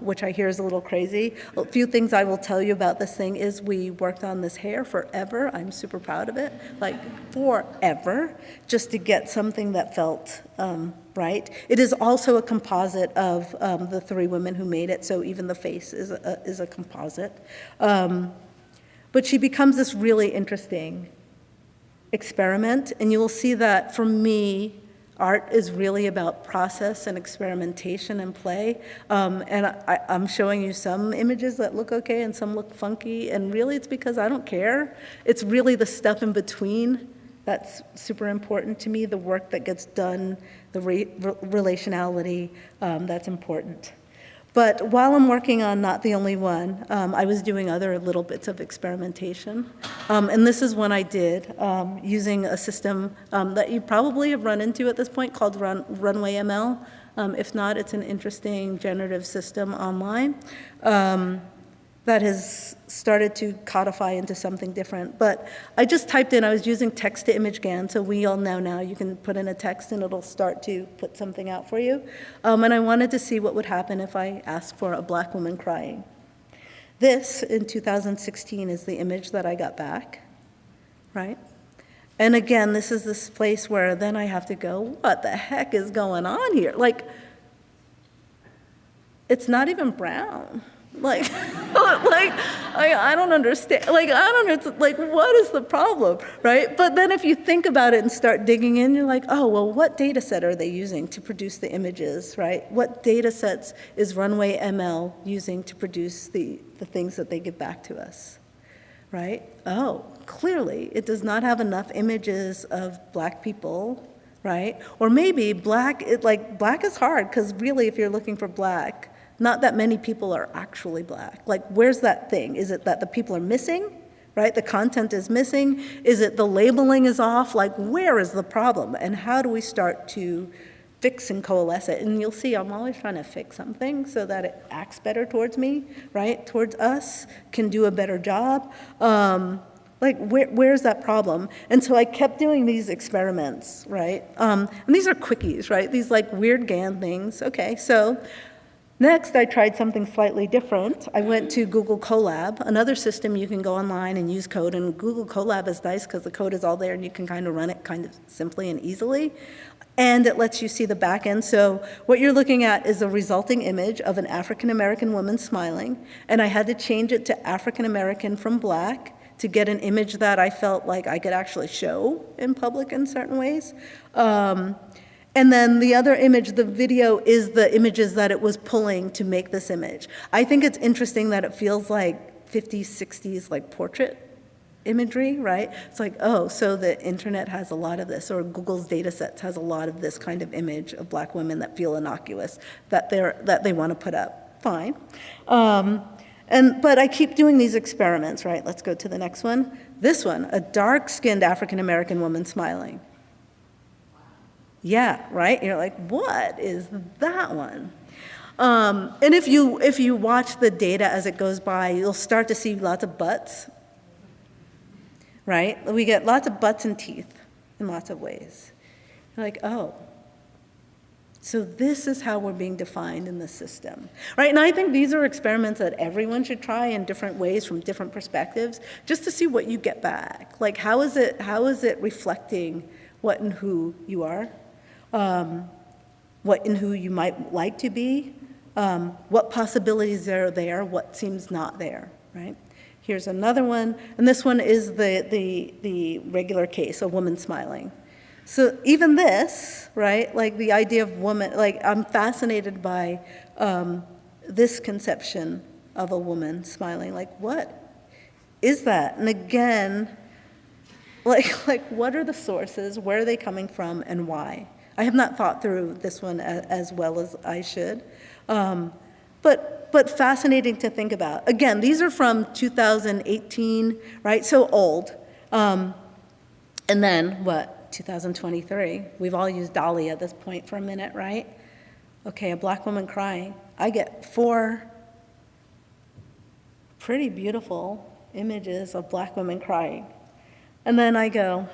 Which I hear is a little crazy. A few things I will tell you about this thing is we worked on this hair forever. I'm super proud of it, like forever, just to get something that felt right. It is also a composite of the 3 women who made it, so even the face is a composite. But she becomes this really interesting experiment, and you will see that for me, art is really about process and experimentation and play. And I'm showing you some images that look okay and some look funky, and really it's because I don't care. It's really the stuff in between that's super important to me, the work that gets done, the relationality, that's important. But while I'm working on Not the Only One, I was doing other little bits of experimentation. And this is one I did using a system that you probably have run into at this point called Runway ML. If not, it's an interesting generative system online that has started to codify into something different. But I just typed in, I was using text-to-image GAN, so we all know now you can put in a text and it'll start to put something out for you. And I wanted to see what would happen if I asked for a black woman crying. This, in 2016, is the image that I got back, right? And again, this is this place where then I have to go, what the heck is going on here? Like, it's not even brown. Like, I don't understand. Like, I don't know. It's like, what is the problem, right? But then if you think about it and start digging in, you're like, oh, well, what data set are they using to produce the images, right? What data sets is Runway ML using to produce the things that they give back to us, right? Oh, clearly, it does not have enough images of black people, right? Or maybe black is hard, because really, if you're looking for black, not that many people are actually black. Like, where's that thing? Is it that the people are missing, right? The content is missing? Is it the labeling is off? Like, where is the problem? And how do we start to fix and coalesce it? And you'll see I'm always trying to fix something so that it acts better towards me, right? Towards us, can do a better job. Like, where's that problem? And so I kept doing these experiments, right? And these are quickies, right? These like weird GAN things. Okay, so next, I tried something slightly different. I went to Google Colab, another system you can go online and use code, and Google Colab is nice because the code is all there and you can kind of run it kind of simply and easily. And it lets you see the back end. So what you're looking at is a resulting image of an African-American woman smiling, and I had to change it to African-American from black to get an image that I felt like I could actually show in public in certain ways. And then the other image, the video, is the images that it was pulling to make this image. I think it's interesting that it feels like 50s, 60s, like portrait imagery, right? It's like, oh, so the internet has a lot of this, or Google's data sets has a lot of this kind of image of black women that feel innocuous, that they want to put up. Fine. But I keep doing these experiments, right? Let's go to the next one. This one, a dark-skinned African-American woman smiling. Yeah, right? You're like, what is that one? And if you watch the data as it goes by, you'll start to see lots of butts, right? We get lots of butts and teeth in lots of ways. You're like, oh, so this is how we're being defined in the system, right? And I think these are experiments that everyone should try in different ways from different perspectives, just to see what you get back. Like, how is it reflecting what and who you are, what and who you might like to be, what possibilities are there, what seems not there, right? Here's another one, and this one is the regular case, a woman smiling. So even this, right, like the idea of woman, like I'm fascinated by this conception of a woman smiling. Like, what is that? And again, like what are the sources? Where are they coming from, and why? I have not thought through this one as well as I should, but fascinating to think about. Again, these are from 2018, right? So old. And then what? 2023. We've all used Dolly at this point for a minute, right? Okay, a black woman crying. I get 4 pretty beautiful images of black women crying. And then I go,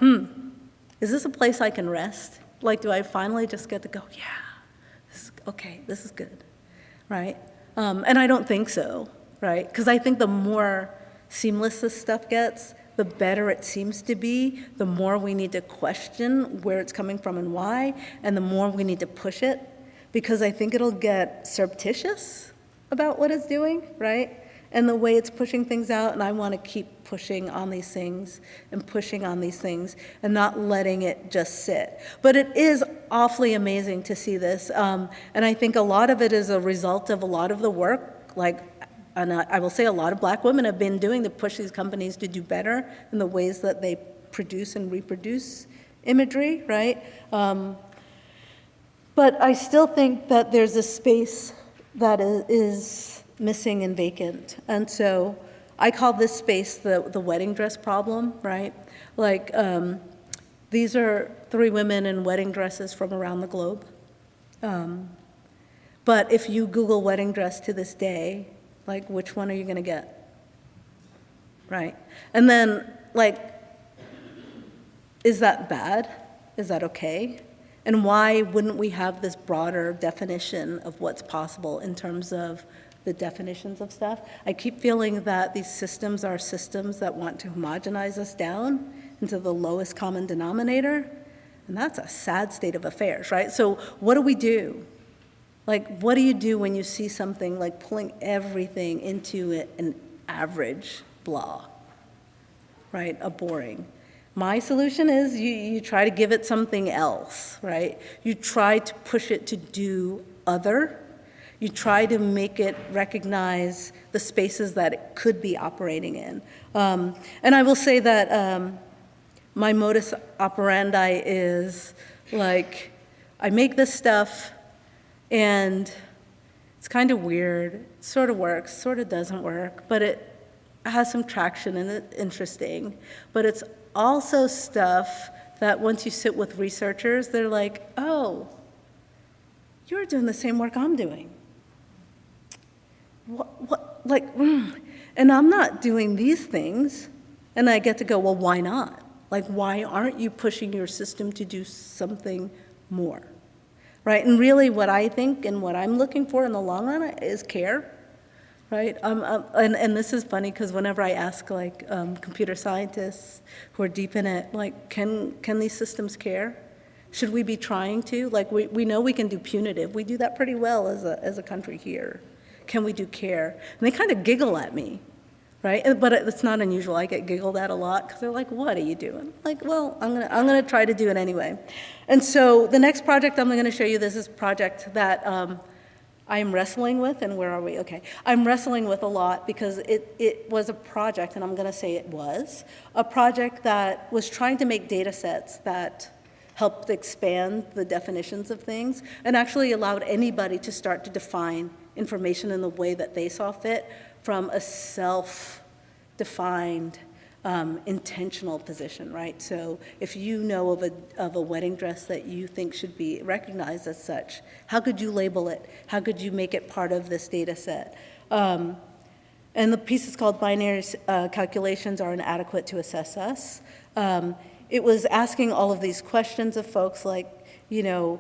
is this a place I can rest? Like, do I finally just get to go, yeah, this is good, right? And I don't think so, right? Because I think the more seamless this stuff gets, the better it seems to be, the more we need to question where it's coming from and why, and the more we need to push it, because I think it'll get surreptitious about what it's doing, right? And the way it's pushing things out, and I want to keep pushing on these things and pushing on these things and not letting it just sit. But it is awfully amazing to see this, and I think a lot of it is a result of a lot of the work, and I will say a lot of black women have been doing to push these companies to do better in the ways that they produce and reproduce imagery, right? But I still think that there's a space that is missing and vacant. And so I call this space the wedding dress problem, right? Like, these are 3 women in wedding dresses from around the globe. But if you Google wedding dress to this day, like, which one are you going to get? Right? And then, like, is that bad? Is that okay? And why wouldn't we have this broader definition of what's possible in terms of the definitions of stuff? I keep feeling that these systems are systems that want to homogenize us down into the lowest common denominator, and that's a sad state of affairs, right? So what do we do? Like, what do you do when you see something like pulling everything into an average blah, right? A boring. My solution is you try to give it something else, right? You try to push it to do other. You try to make it recognize the spaces that it could be operating in. And I will say that my modus operandi is, like, I make this stuff, and it's kind of weird. It sort of works, sort of doesn't work, but it has some traction and it's interesting. But it's also stuff that once you sit with researchers, they're like, oh, you're doing the same work I'm doing. And I'm not doing these things. And I get to go, well, why not? Like, why aren't you pushing your system to do something more? Right? And really what I think and what I'm looking for in the long run is care, right? And this is funny because whenever I ask, like, computer scientists who are deep in it, like, can these systems care? Should we be trying to? Like, we know we can do punitive. We do that pretty well as a country here. Can we do care? And they kind of giggle at me, right? But it's not unusual. I get giggled at a lot because they're like, what are you doing? Like, well, I'm gonna try to do it anyway. And so the next project I'm gonna show you, this is a project that I'm wrestling with, and where are we? Okay. I'm wrestling with a lot because it was a project, and I'm gonna say it was, a project that was trying to make data sets that helped expand the definitions of things and actually allowed anybody to start to define information in the way that they saw fit from a self-defined, intentional position, right? So if you know of a wedding dress that you think should be recognized as such, how could you label it? How could you make it part of this data set? And the piece is called Binary Calculations Are Inadequate to Assess Us. It was asking all of these questions of folks like, you know,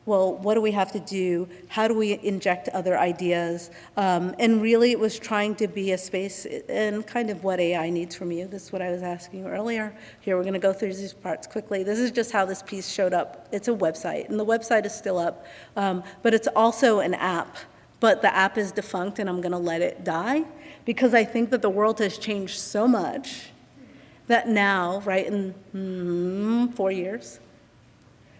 well, what do we have to do? How do we inject other ideas? And really, it was trying to be a space and kind of what AI needs from you. This is what I was asking earlier. Here, we're going to go through these parts quickly. This is just how this piece showed up. It's a website, and the website is still up, but it's also an app. But the app is defunct, and I'm going to let it die, because I think that the world has changed so much that now, right, in 4 years,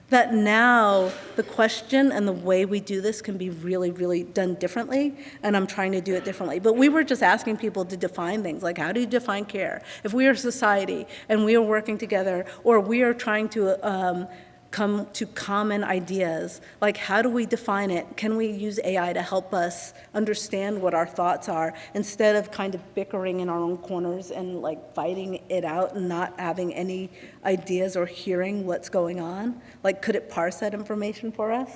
that now the question and the way we do this can be really, really done differently, and I'm trying to do it differently. But we were just asking people to define things, like how do you define care? If we are a society and we are working together, or we are trying to come to common ideas, like how do we define it? Can we use AI to help us understand what our thoughts are, instead of kind of bickering in our own corners and like fighting it out and not having any ideas or hearing what's going on? Like, could it parse that information for us?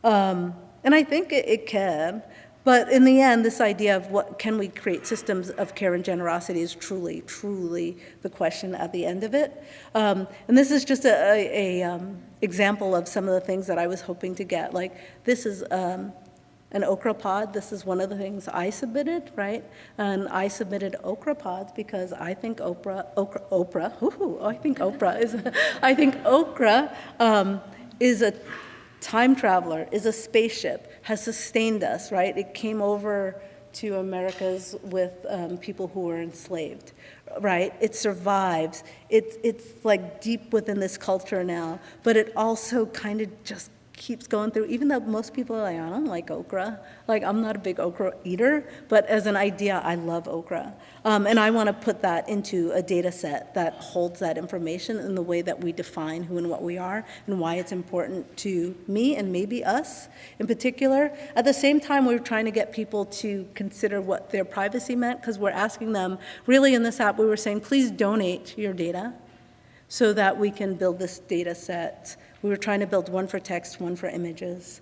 And I think it can. But in the end, this idea of what can we create systems of care and generosity is truly, truly the question at the end of it. And this is just an example of some of the things that I was hoping to get. Like, this is an okra pod. This is one of the things I submitted, right? And I submitted okra pods because I think okra is a time traveler, is a spaceship, has sustained us, right? It came over to Americas with people who were enslaved, right? It survives. It's like deep within this culture now, but it also kind of just keeps going through, even though most people are like, I don't like okra. Like, I'm not a big okra eater, but as an idea, I love okra. And I want to put that into a data set that holds that information in the way that we define who and what we are and why it's important to me and maybe us in particular. At the same time, we were trying to get people to consider what their privacy meant, because we're asking them, really in this app, we were saying, please donate your data so that we can build this data set. We were trying to build one for text, one for images,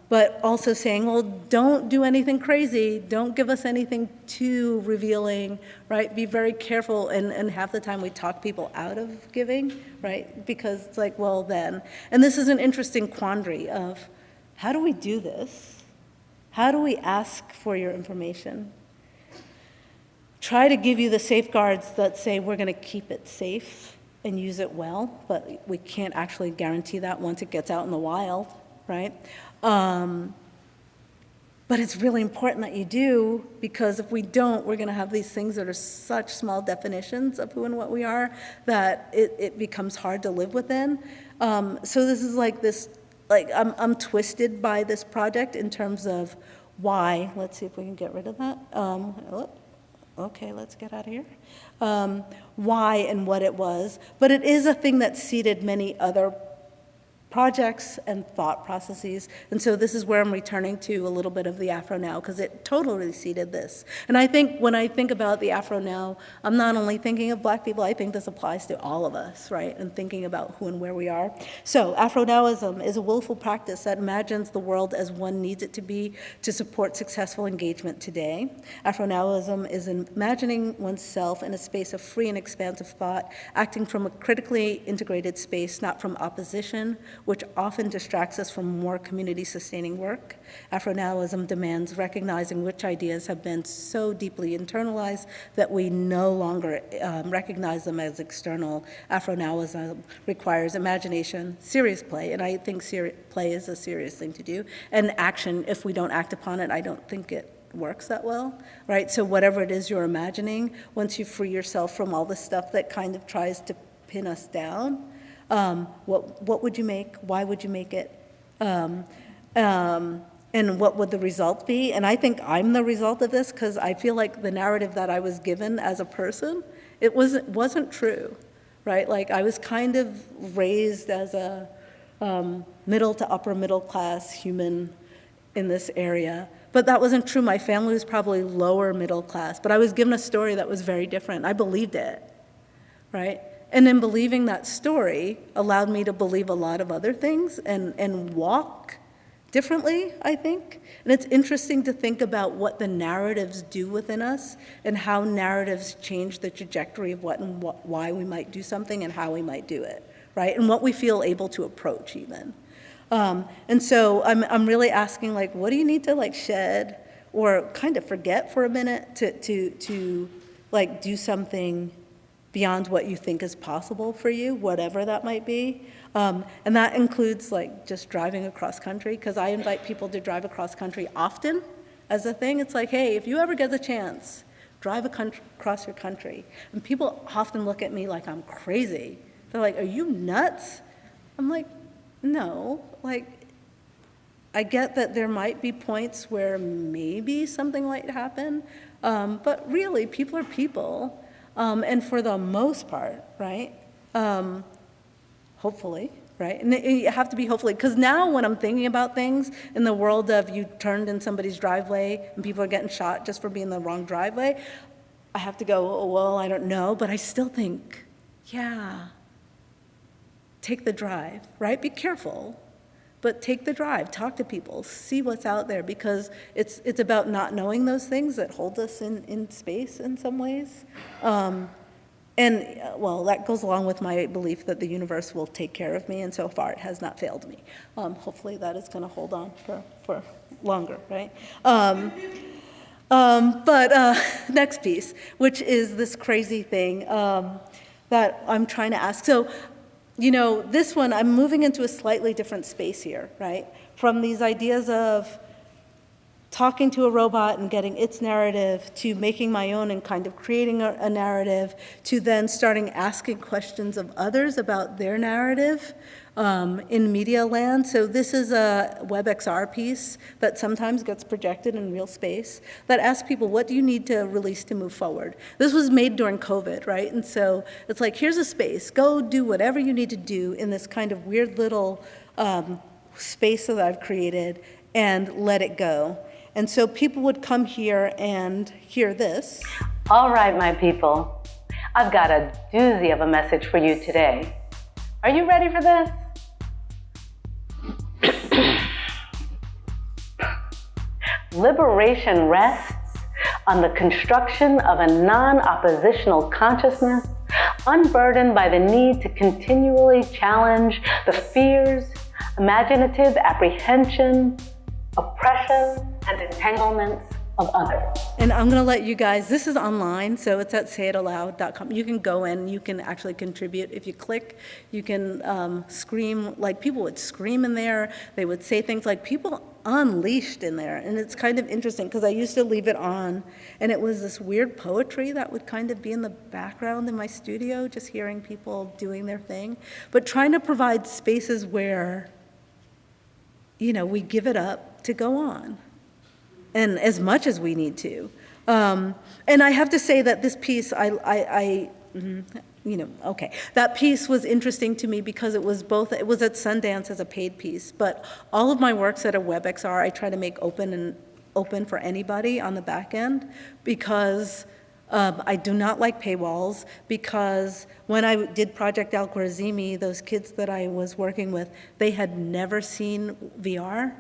but also saying, well, don't do anything crazy. Don't give us anything too revealing, right? Be very careful, and half the time we talk people out of giving, right? Because it's like, well, then. And this is an interesting quandary of, how do we do this? How do we ask for your information? Try to give you the safeguards that say we're going to keep it safe and use it well, but we can't actually guarantee that once it gets out in the wild, right? But it's really important that you do, because if we don't, we're going to have these things that are such small definitions of who and what we are that it becomes hard to live within. So this is like this, like I'm twisted by this project in terms of why. Let's see if we can get rid of that. Okay, let's get out of here. Why and what it was. But it is a thing that seeded many other projects and thought processes. And so this is where I'm returning to a little bit of the Afro Now, because it totally seeded this. And I think when I think about the Afro Now, I'm not only thinking of Black people, I think this applies to all of us, right? And thinking about who and where we are. So Afro-Nowism is a willful practice that imagines the world as one needs it to be to support successful engagement today. Afro-Nowism is imagining oneself in a space of free and expansive thought, acting from a critically integrated space, not from opposition, which often distracts us from more community-sustaining work. Afro-Nowism demands recognizing which ideas have been so deeply internalized that we no longer recognize them as external. Afro-Nowism requires imagination, serious play, and I think play is a serious thing to do, and action. If we don't act upon it, I don't think it works that well, right? So whatever it is you're imagining, once you free yourself from all the stuff that kind of tries to pin us down, what would you make? Why would you make it? And what would the result be? And I think I'm the result of this, because I feel like the narrative that I was given as a person, it wasn't true, right? Like, I was kind of raised as a middle to upper middle class human in this area. But that wasn't true. My family was probably lower middle class, but I was given a story that was very different. I believed it, right? And in believing that story allowed me to believe a lot of other things and walk differently, I think. And it's interesting to think about what the narratives do within us and how narratives change the trajectory of what and why we might do something and how we might do it, right? And what we feel able to approach even. And so I'm really asking, like, what do you need to like shed or kind of forget for a minute to like do something beyond what you think is possible for you, whatever that might be. And that includes like just driving across country, because I invite people to drive across country often as a thing. It's like, hey, if you ever get the chance, drive across your country. And people often look at me like I'm crazy. They're like, are you nuts? I'm like, no. Like, I get that there might be points where maybe something might happen, but really, people are people. And for the most part, right, hopefully, right? And you have to be hopefully, because now when I'm thinking about things in the world of you turned in somebody's driveway and people are getting shot just for being in the wrong driveway, I have to go, oh, well, I don't know, but I still think, yeah, take the drive, right? Be careful, but take the drive, talk to people, see what's out there, because it's about not knowing those things that hold us in space in some ways. And, well, that goes along with my belief that the universe will take care of me, and so far it has not failed me. Hopefully that is going to hold on for longer, right? But next piece, which is this crazy thing that I'm trying to ask. So, you know, this one, I'm moving into a slightly different space here, right? From these ideas of talking to a robot and getting its narrative, to making my own and kind of creating a narrative, to then starting asking questions of others about their narrative in media land. So this is a WebXR piece that sometimes gets projected in real space that asks people, what do you need to release to move forward? This was made during COVID, right? And so it's like, here's a space, go do whatever you need to do in this kind of weird little space that I've created and let it go. And so people would come here and hear this. All right, my people, I've got a doozy of a message for you today. Are you ready for this? Liberation rests on the construction of a non-oppositional consciousness, unburdened by the need to continually challenge the fears, imaginative apprehension, oppression, and entanglements of others. And I'm going to let you guys, this is online, so it's at sayitaloud.com. You can go in, you can actually contribute. If you click, you can scream, like people would scream in there. They would say things like people unleashed in there. And it's kind of interesting because I used to leave it on, and it was this weird poetry that would kind of be in the background in my studio, just hearing people doing their thing. But trying to provide spaces where, you know, we give it up to go on. And as much as we need to. And I have to say that this piece, that piece was interesting to me because it was at Sundance as a paid piece, but all of my works at a WebXR, I try to make open for anybody on the back end, because I do not like paywalls, because when I did Project Al-Khwarizmi, those kids that I was working with, they had never seen VR.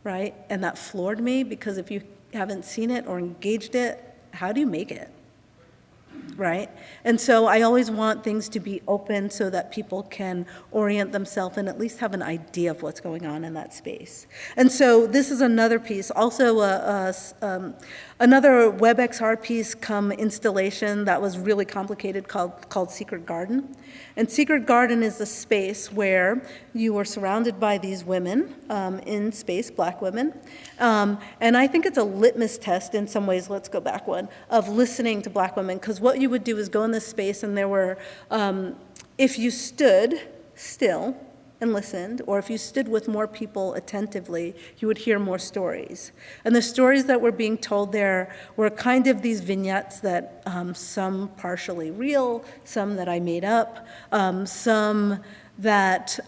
Right? And that floored me, because if you haven't seen it or engaged it, how do you make it? Right? And so I always want things to be open so that people can orient themselves and at least have an idea of what's going on in that space. And so this is another piece, also another WebXR piece come installation that was really complicated called Secret Garden. And Secret Garden is a space where you were surrounded by these women in space, Black women. And I think it's a litmus test in some ways, let's go back one, of listening to Black women. Because what you would do is go in this space and there were, if you stood still and listened, or if you stood with more people attentively, you would hear more stories. And the stories that were being told there were kind of these vignettes that some partially real, some that I made up, some that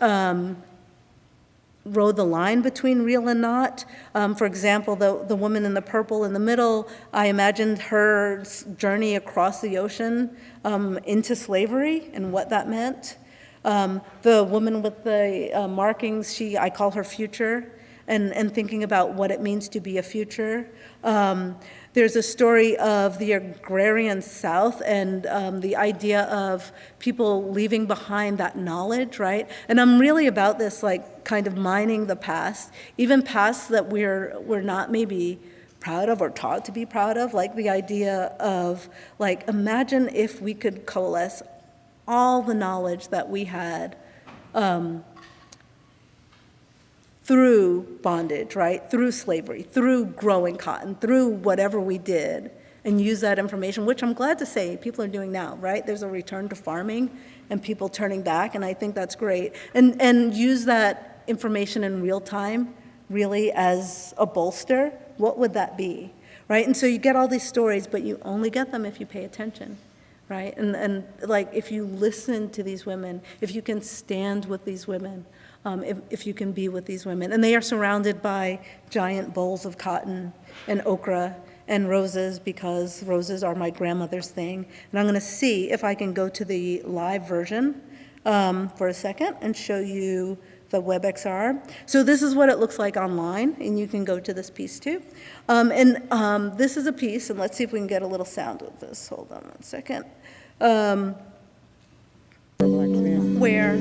rode the line between real and not. For example, the woman in the purple in the middle, I imagined her journey across the ocean into slavery and what that meant. The woman with the markings, I call her future, and thinking about what it means to be a future. There's a story of the agrarian South and the idea of people leaving behind that knowledge, right? And I'm really about this, like, kind of mining the past, even past that we're not maybe proud of or taught to be proud of, like the idea of, like, imagine if we could coalesce all the knowledge that we had through bondage, right? Through slavery, through growing cotton, through whatever we did, and use that information, which I'm glad to say people are doing now, right? There's a return to farming and people turning back, and I think that's great. And use that information in real time, really, as a bolster. What would that be, right? And so you get all these stories, but you only get them if you pay attention, right? And like, if you listen to these women, if you can stand with these women, if you can be with these women. And they are surrounded by giant bowls of cotton and okra and roses, because roses are my grandmother's thing. And I'm going to see if I can go to the live version for a second and show you the WebXR. So this is what it looks like online, and you can go to this piece too. This is a piece, and let's see if we can get a little sound with this. Hold on one second. Where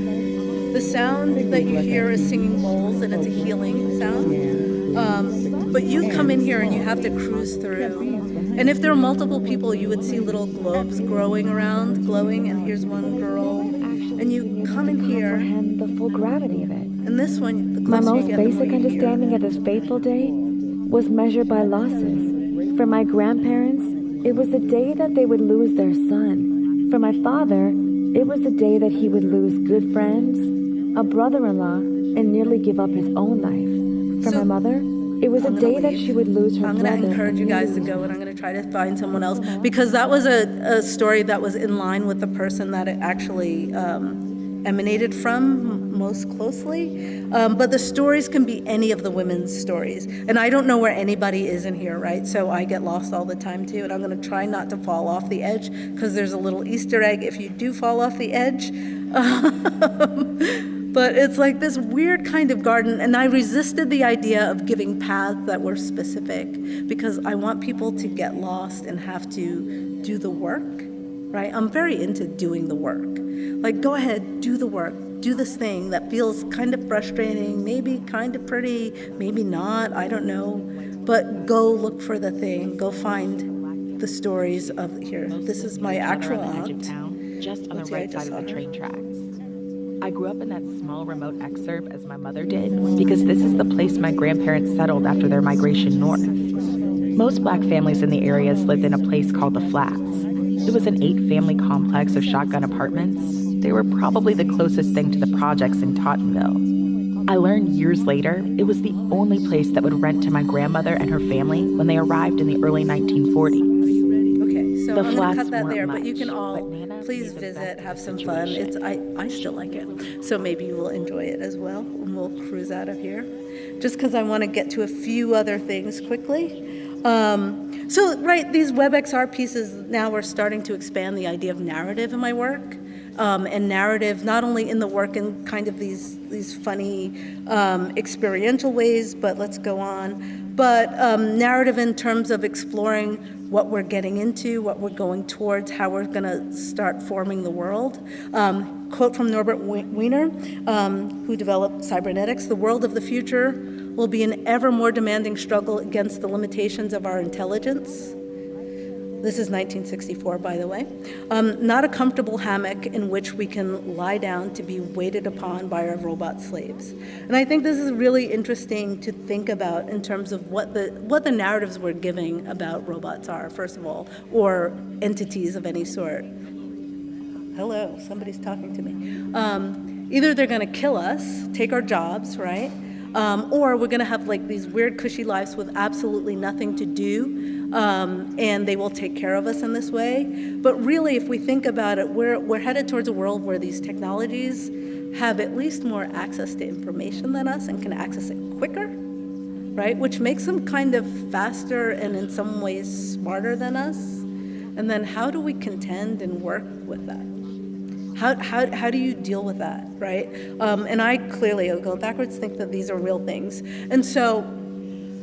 the sound that you hear is singing bowls, and it's a healing sound. But you come in here and you have to cruise through. And if there are multiple people, you would see little globes growing around, glowing, and here's one girl. And you come in here. The full gravity of it. And this one, the My closer you most get, the more basic you hear. understanding of this fateful day was measured by losses. For my grandparents, it was the day that they would lose their son. For my father, it was the day that he would lose good friends, a brother-in-law, and nearly give up his own life. For So, my mother, it was a I'm gonna day that leave. she would lose her I'm brother. going to encourage you guys to and go, and I'm going to try to find someone else, because that was a story that was in line with the person that it actually emanated from most closely. But the stories can be any of the women's stories. And I don't know where anybody is in here, right? So I get lost all the time too, and I'm going to try not to fall off the edge, because there's a little Easter egg if you do fall off the edge. But it's like this weird kind of garden, and I resisted the idea of giving paths that were specific, because I want people to get lost and have to do the work, right? I'm very into doing the work. Like, go ahead, do the work, do this thing that feels kind of frustrating, maybe kind of pretty, maybe not, I don't know, but go look for the thing, go find the stories of, here, this is my actual aunt. Just on Let's the see, I right just side saw of the her. train tracks. I grew up in that small remote exurb as my mother did, because this is the place my grandparents settled after their migration north. Most Black families in the areas lived in a place called the Flats. It was an 8-family complex of shotgun apartments. They were probably the closest thing to the projects in Tottenville. I learned years later it was the only place that would rent to my grandmother and her family when they arrived in the early 1940s. Okay, so The I'm going flats to cut that weren't there, but you much, can all but Nana please made the visit, best have of some the fun. situation. I still like it, so maybe you will enjoy it as well. And we'll cruise out of here, just because I want to get to a few other things quickly. So right, these WebXR pieces, now we're starting to expand the idea of narrative in my work. And narrative not only in the work in kind of these funny experiential ways, but let's go on, but narrative in terms of exploring what we're getting into, what we're going towards, how we're going to start forming the world. Quote from Norbert Wiener, who developed cybernetics: "The world of the future will be an ever more demanding struggle against the limitations of our intelligence." This is 1964, by the way. "Not a comfortable hammock in which we can lie down to be waited upon by our robot slaves." And I think this is really interesting to think about in terms of what the narratives we're giving about robots are, first of all, or entities of any sort. Hello, somebody's talking to me. Either they're going to kill us, take our jobs, right? Or we're going to have like these weird cushy lives with absolutely nothing to do, and they will take care of us in this way. But really, if we think about it, we're headed towards a world where these technologies have at least more access to information than us and can access it quicker, right? Which makes them kind of faster and in some ways smarter than us. And then how do we contend and work with that? How do you deal with that, right? And I clearly, I'll go backwards, think that these are real things. And so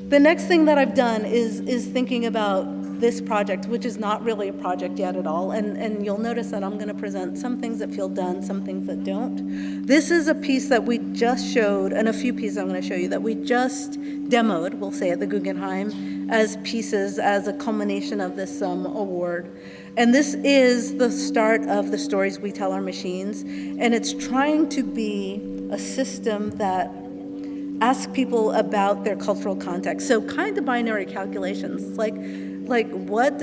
the next thing that I've done is thinking about this project, which is not really a project yet at all, and you'll notice that I'm going to present some things that feel done, some things that don't. This is a piece that we just showed, and a few pieces I'm going to show you that we just demoed, we'll say, at the Guggenheim as pieces, as a culmination of this award. And this is the start of the stories we tell our machines, and it's trying to be a system that ask people about their cultural context. So kind of binary calculations, like what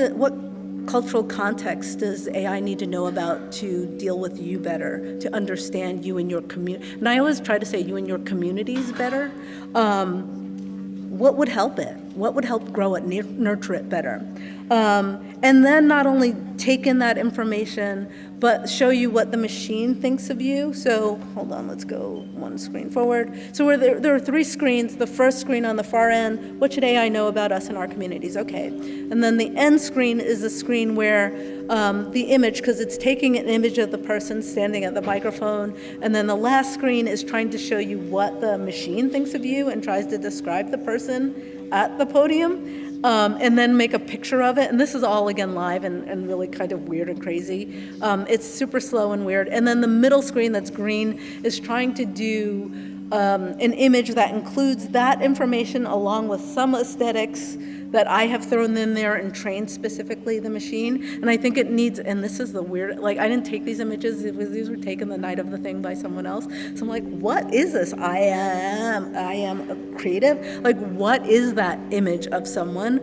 cultural context does AI need to know about to deal with you better, to understand you and your community? And I always try to say you and your communities better. What would help it? What would help grow it, nurture it better? And then not only take in that information, but show you what the machine thinks of you. So hold on, let's go one screen forward. So there are 3 screens. The first screen on the far end, what should AI know about us and our communities? Okay. And then the end screen is a screen where the image, because it's taking an image of the person standing at the microphone, and then the last screen is trying to show you what the machine thinks of you and tries to describe the person at the podium. And then make a picture of it. And this is all, again, live and really kind of weird and crazy. It's super slow and weird. And then the middle screen that's green is trying to do an image that includes that information along with some aesthetics that I have thrown in there and trained specifically the machine. And I think it needs, and this is the weird, like I didn't take these images, these were taken the night of the thing by someone else. So I'm like, what is this? I am a creative. Like, what is that image of someone?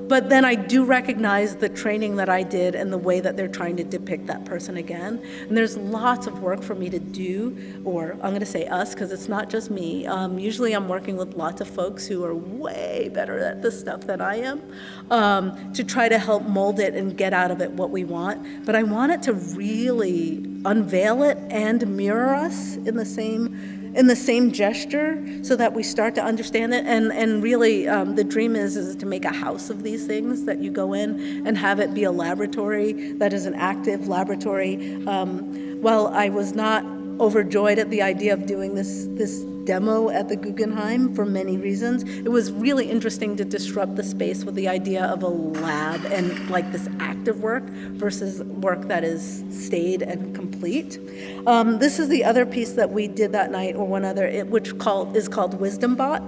But then I do recognize the training that I did and the way that they're trying to depict that person again. And there's lots of work for me to do, or I'm going to say us, because it's not just me. Usually I'm working with lots of folks who are way better at this stuff than I am, to try to help mold it and get out of it what we want. But I want it to really unveil it and mirror us in the same gesture, so that we start to understand it. And really, the dream is to make a house of these things that you go in and have it be a laboratory that is an active laboratory. While I was not overjoyed at the idea of doing this demo at the Guggenheim for many reasons, it was really interesting to disrupt the space with the idea of a lab and like this active work versus work that is staid and complete. This is the other piece that we did that night, or one other, which is called Wisdom Bot.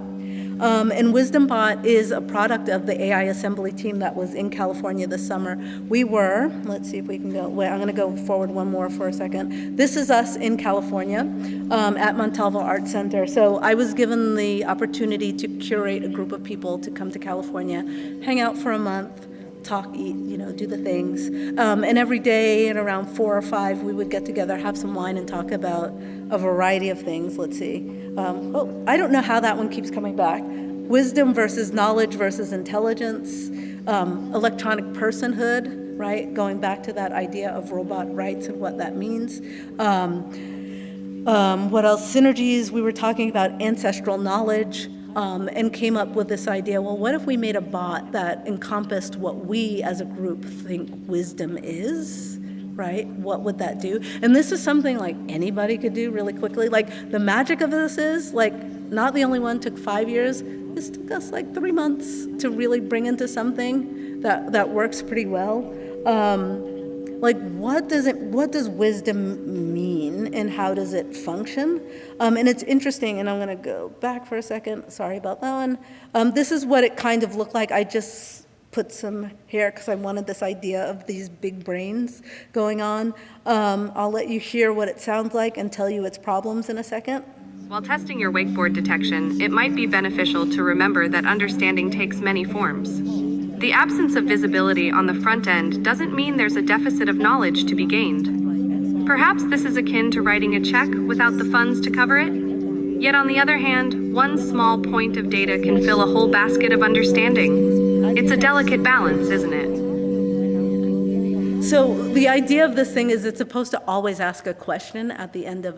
And Wisdom Bot is a product of the AI assembly team that was in California this summer. We were, let's see if we can go, wait, I'm going to go forward one more for a second. This is us in California at Montalvo Art Center. So I was given the opportunity to curate a group of people to come to California, hang out for a month, talk, eat, do the things. And every day at around 4 or 5, we would get together, have some wine, and talk about a variety of things. Let's see. I don't know how that one keeps coming back. Wisdom versus knowledge versus intelligence, electronic personhood, right? Going back to that idea of robot rights and what that means. What else? Synergies. We were talking about ancestral knowledge. And came up with this idea, well, what if we made a bot that encompassed what we as a group think wisdom is, right? What would that do? And this is something like anybody could do really quickly. Like, the magic of this is, like, not the only one took 5 years. This took us like 3 months to really bring into something that works pretty well. What does wisdom mean, and how does it function? And it's interesting, and I'm going to go back for a second. Sorry about that one. This is what it kind of looked like. I just put some here because I wanted this idea of these big brains going on. I'll let you hear what it sounds like and tell you its problems in a second. While testing your wakeboard detection, it might be beneficial to remember that understanding takes many forms. The absence of visibility on the front end doesn't mean there's a deficit of knowledge to be gained. Perhaps this is akin to writing a check without the funds to cover it. Yet on the other hand, one small point of data can fill a whole basket of understanding. It's a delicate balance, isn't it? So the idea of this thing is it's supposed to always ask a question at the end of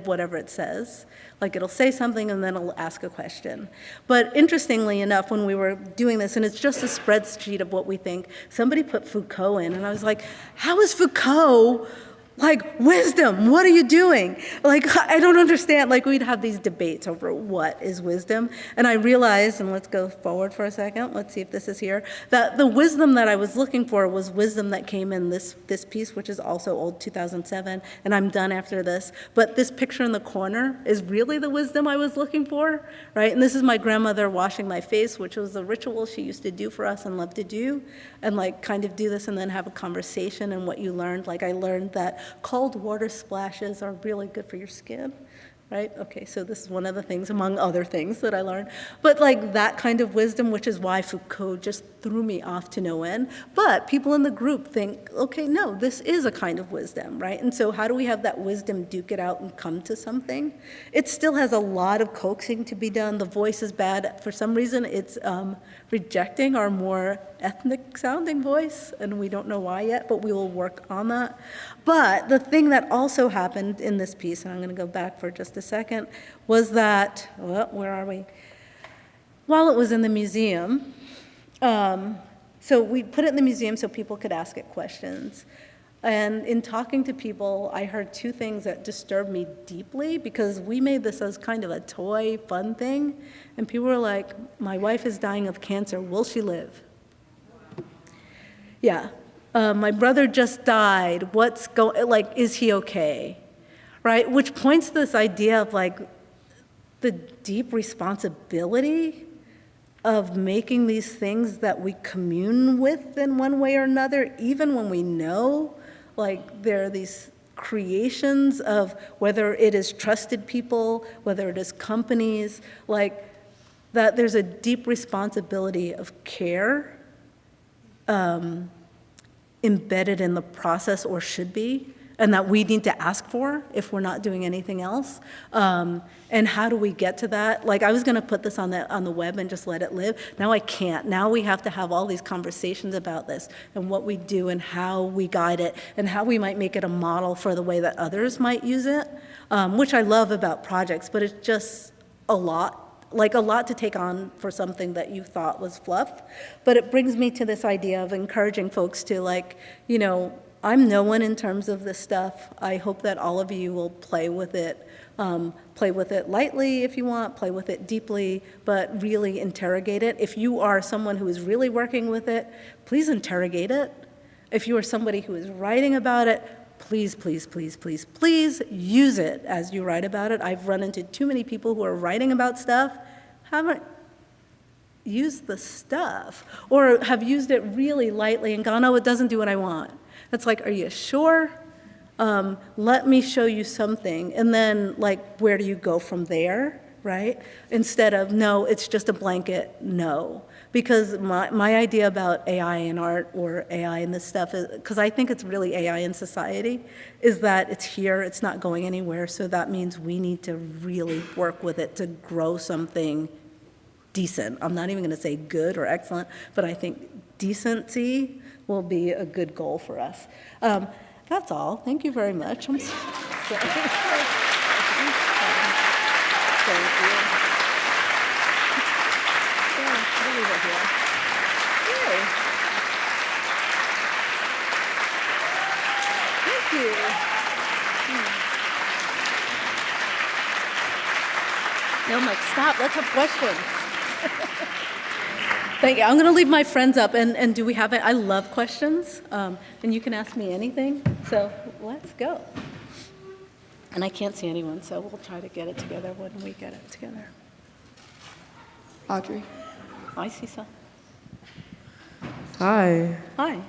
whatever it says. Like, it'll say something and then it'll ask a question. But interestingly enough, when we were doing this, and it's just a spreadsheet of what we think, somebody put Foucault in, and I was like, how is Foucault Like, wisdom, what are you doing? Like, I don't understand. Like, we'd have these debates over what is wisdom. And I realized, and let's go forward for a second, let's see if this is here, that the wisdom that I was looking for was wisdom that came in this piece, which is also old 2007, and I'm done after this. But this picture in the corner is really the wisdom I was looking for, right? And this is my grandmother washing my face, which was a ritual she used to do for us and loved to do, and like kind of do this and then have a conversation and what you learned. Like, I learned that cold water splashes are really good for your skin, right? Okay, so this is one of the things, among other things, that I learned. But like that kind of wisdom, which is why Foucault just threw me off to no end. But people in the group think, okay, no, this is a kind of wisdom, right? And so how do we have that wisdom duke it out and come to something? It still has a lot of coaxing to be done. The voice is bad. For some reason, it's rejecting our more ethnic-sounding voice, and we don't know why yet, but we will work on that. But the thing that also happened in this piece, and I'm going to go back for just a second, was that, well, where are we? While it was in the museum, so we put it in the museum so people could ask it questions. And in talking to people, I heard two things that disturbed me deeply, because we made this as kind of a toy, fun thing. And people were like, my wife is dying of cancer, will she live? Yeah. My brother just died, is he okay? Right? Which points to this idea of like the deep responsibility of making these things that we commune with in one way or another, even when we know, like, there are these creations of whether it is trusted people, whether it is companies, like, that there's a deep responsibility of care embedded in the process, or should be, and that we need to ask for if we're not doing anything else. And how do we get to that? Like, I was gonna put this on the web and just let it live. Now I can't. Now we have to have all these conversations about this and what we do and how we guide it and how we might make it a model for the way that others might use it, which I love about projects, but it's just a lot to take on for something that you thought was fluff. But it brings me to this idea of encouraging folks to, like, you know, I'm no one in terms of this stuff. I hope that all of you will play with it lightly if you want, play with it deeply, but really interrogate it. If you are someone who is really working with it, please interrogate it. If you are somebody who is writing about it, please, please, please, please, please use it as you write about it. I've run into too many people who are writing about stuff, haven't used the stuff, or have used it really lightly and gone, oh, it doesn't do what I want. It's like, are you sure? Let me show you something. And then, like, where do you go from there, right? Instead of, no, it's just a blanket no. Because my idea about AI in art, or AI in this stuff, because I think it's really AI in society, is that it's here, it's not going anywhere. So that means we need to really work with it to grow something decent. I'm not even going to say good or excellent, but I think decency will be a good goal for us. That's all. Thank you very much. I'm sorry. Thank you. Thank you. No, I'm like, stop, let's have questions. Thank you. I'm going to leave my friends up, and do we have it? I love questions, and you can ask me anything, so let's go. And I can't see anyone, so we'll try to get it together when we get it together. Audrey. I see some. Hi. Hi.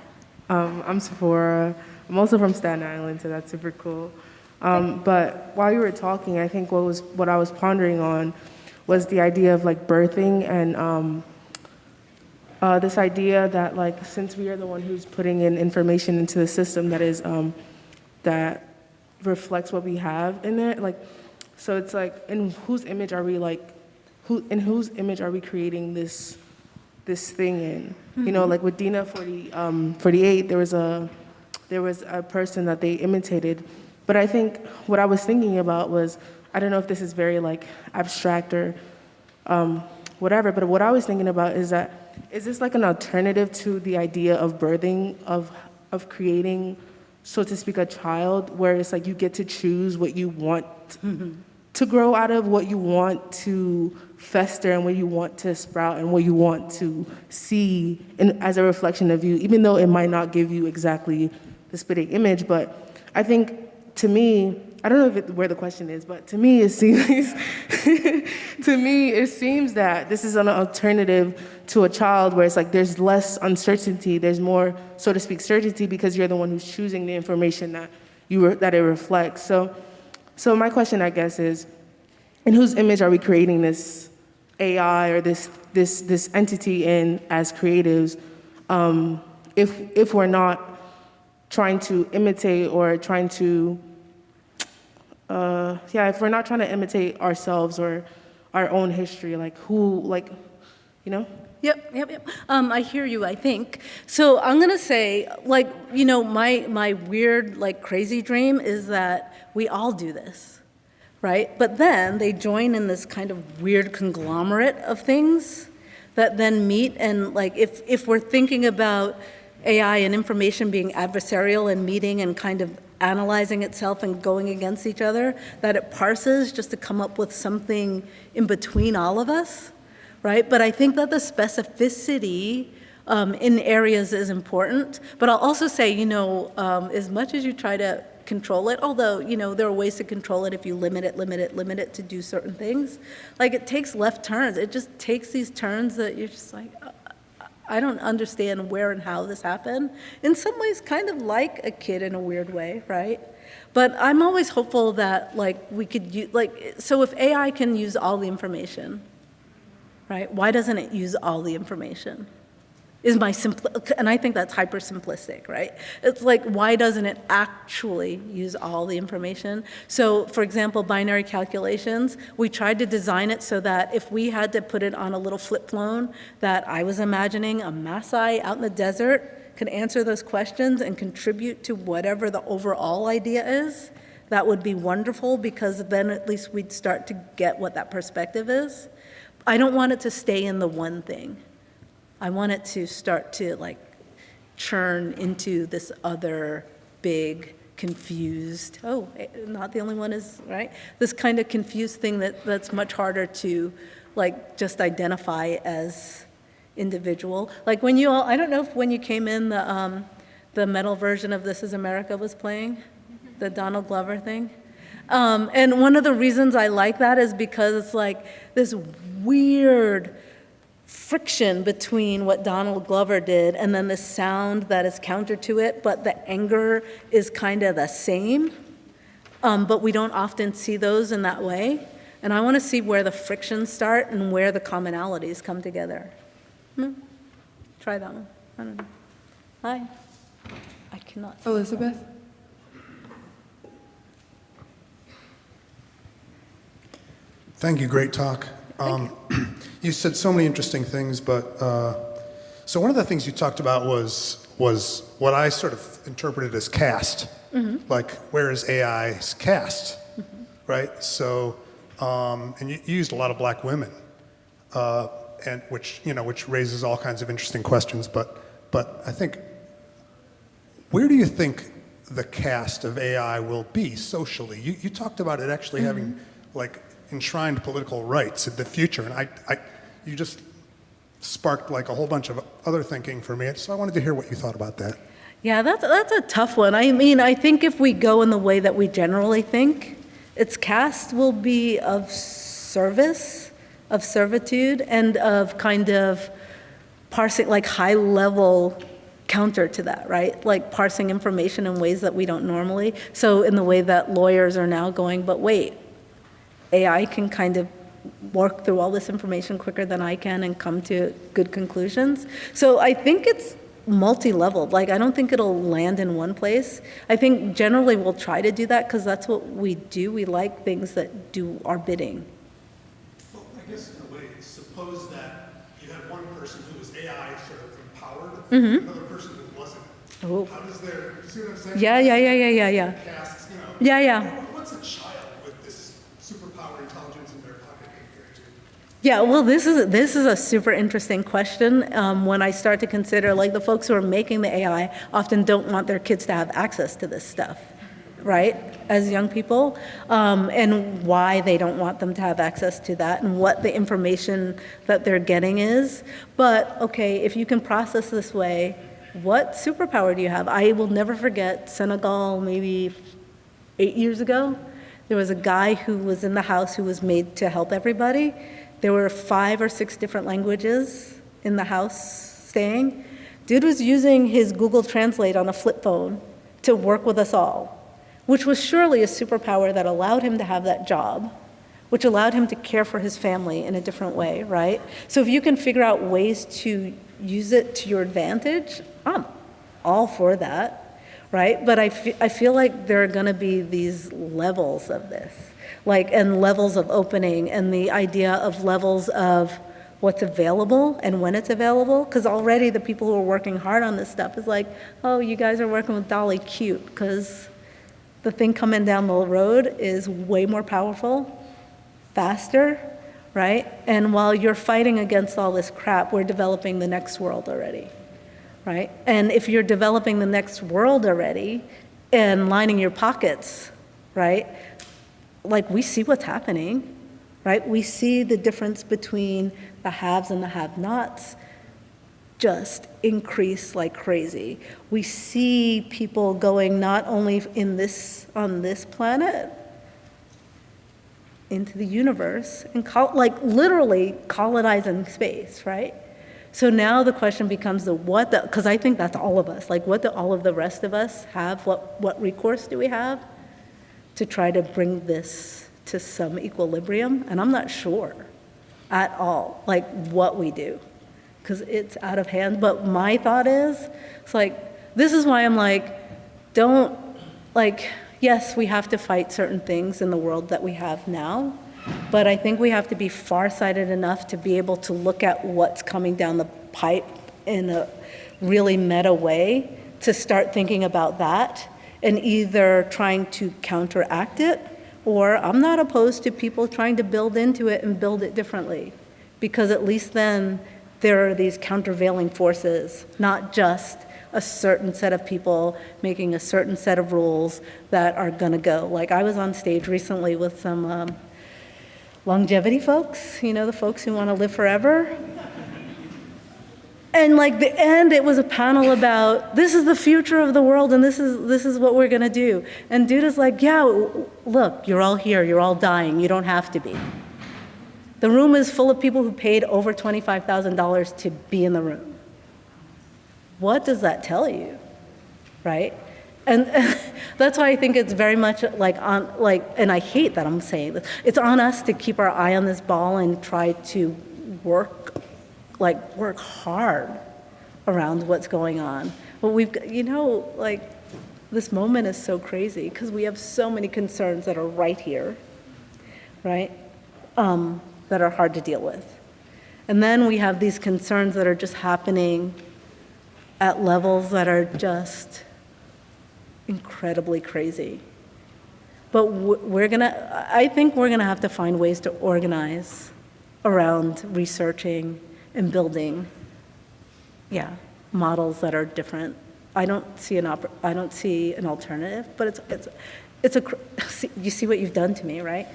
I'm Sephora. I'm also from Staten Island, so that's super cool. But while you were talking, I think what I was pondering on was the idea of like birthing, and this idea that, like, since we are the one who's putting in information into the system that is that reflects what we have in there, like, so it's like, in whose image are we, like, in whose image are we creating this thing in? Mm-hmm. You know, like with Dina 48, there was a person that they imitated, but I think what I was thinking about was, I don't know if this is very like abstract or whatever, but what I was thinking about is that, is this like an alternative to the idea of birthing, of creating so to speak, a child, where it's like you get to choose what you want to grow out of, what you want to fester, and what you want to sprout, and what you want to see as a reflection of you, even though it might not give you exactly the spitting image. But I think, to me, I don't know where the question is, but to me it seems it seems that this is an alternative to a child, where it's like there's less uncertainty, there's more, so to speak, certainty, because you're the one who's choosing the information that it reflects. So my question, I guess, is, in whose image are we creating this AI or this entity in as creatives, if we're not trying to imitate or trying to if we're not trying to imitate ourselves or our own history, like who, like, you know? Yep. I hear you, I think. So I'm gonna say, like, you know, my weird, like, crazy dream is that we all do this, right? But then they join in this kind of weird conglomerate of things that then meet, and, like, if we're thinking about AI and information being adversarial and meeting and kind of analyzing itself and going against each other, that it parses just to come up with something in between all of us, right? But I think that the specificity in areas is important. But I'll also say, you know, as much as you try to control it, although, you know, there are ways to control it if you limit it to do certain things, like it takes left turns. It just takes these turns that you're just like, I don't understand where and how this happened. In some ways, kind of like a kid in a weird way, right? But I'm always hopeful that, like, we could use, like, so if AI can use all the information, right, why doesn't it use all the information? And I think that's hyper simplistic, right? It's like, why doesn't it actually use all the information? So, for example, binary calculations, we tried to design it so that if we had to put it on a little flip phone, that I was imagining a Maasai out in the desert could answer those questions and contribute to whatever the overall idea is. That would be wonderful, because then at least we'd start to get what that perspective is. I don't want it to stay in the one thing. I want it to start to, like, churn into this other big, confused, not the only one is, right? This kind of confused thing that's much harder to, like, just identify as individual. Like when you all, I don't know if when you came in, the metal version of This Is America was playing, the Donald Glover thing. And one of the reasons I like that is because it's like this weird friction between what Donald Glover did and then the sound that is counter to it, but the anger is kind of the same. But we don't often see those in that way. And I want to see where the frictions start and where the commonalities come together. Try that one. I don't know. Hi. I cannot see. Elizabeth? Thank you, great talk. You said so many interesting things, but so one of the things you talked about was what I sort of interpreted as caste, like where is AI's caste, right? So, and you used a lot of black women, and which raises all kinds of interesting questions. But I think, where do you think the caste of AI will be socially? You talked about it actually having like enshrined political rights in the future, and you just sparked like a whole bunch of other thinking for me, so I wanted to hear what you thought about that. Yeah, that's a tough one. I mean, I think if we go in the way that we generally think, its caste will be of service, of servitude, and of kind of parsing, like high-level counter to that, right? Like parsing information in ways that we don't normally. So in the way that lawyers are now going, but wait, AI can kind of work through all this information quicker than I can and come to good conclusions. So I think it's multi-leveled. Like, I don't think it'll land in one place. I think generally we'll try to do that because that's what we do. We like things that do our bidding. Well, I guess in a way, suppose that you had one person who was AI sort of empowered, another person who wasn't. Oh. How does their, you see what I'm saying? Yeah. Castes, you know. Yeah. What's a child with this superpower intelligence in their pocket compared to Yeah, well, this is a super interesting question. When I start to consider, like, the folks who are making the AI often don't want their kids to have access to this stuff, right, as young people, and why they don't want them to have access to that and what the information that they're getting is. But, okay, if you can process this way, what superpower do you have? I will never forget Senegal, maybe 8 years ago. There was a guy who was in the house who was made to help everybody. There were 5 or 6 different languages in the house staying. Dude was using his Google Translate on a flip phone to work with us all, which was surely a superpower that allowed him to have that job, which allowed him to care for his family in a different way, right? So if you can figure out ways to use it to your advantage, I'm all for that, right? But I feel like there are gonna be these levels of this, like, and levels of opening, and the idea of levels of what's available and when it's available, because already the people who are working hard on this stuff is like, oh, you guys are working with Dolly, cute, because the thing coming down the road is way more powerful, faster, right? And while you're fighting against all this crap, we're developing the next world already, right? And if you're developing the next world already and lining your pockets, right? Like, we see what's happening, right? We see the difference between the haves and the have-nots just increase like crazy. We see people going not only on this planet, into the universe, and like literally colonizing space, right? So now the question becomes because I think that's all of us, like, what do all of the rest of us have? What recourse do we have to try to bring this to some equilibrium? And I'm not sure at all, like, what we do, because it's out of hand. But my thought is, it's like, this is why I'm like, yes, we have to fight certain things in the world that we have now, but I think we have to be farsighted enough to be able to look at what's coming down the pipe in a really meta way, to start thinking about that, and either trying to counteract it, or I'm not opposed to people trying to build into it and build it differently, because at least then there are these countervailing forces, not just a certain set of people making a certain set of rules that are gonna go. Like, I was on stage recently with some longevity folks, you know, the folks who wanna live forever. And like, the end, it was a panel about, this is the future of the world, and this is what we're gonna do. And dude is like, yeah, look, you're all here, you're all dying, you don't have to be. The room is full of people who paid over $25,000 to be in the room. What does that tell you, right? And that's why I think it's very much and I hate that I'm saying this, it's on us to keep our eye on this ball and try to work hard around what's going on. But this moment is so crazy because we have so many concerns that are right here, right? That are hard to deal with. And then we have these concerns that are just happening at levels that are just incredibly crazy. But I think we're gonna have to find ways to organize around researching and building, models that are different. I don't see an alternative, but you see what you've done to me, right?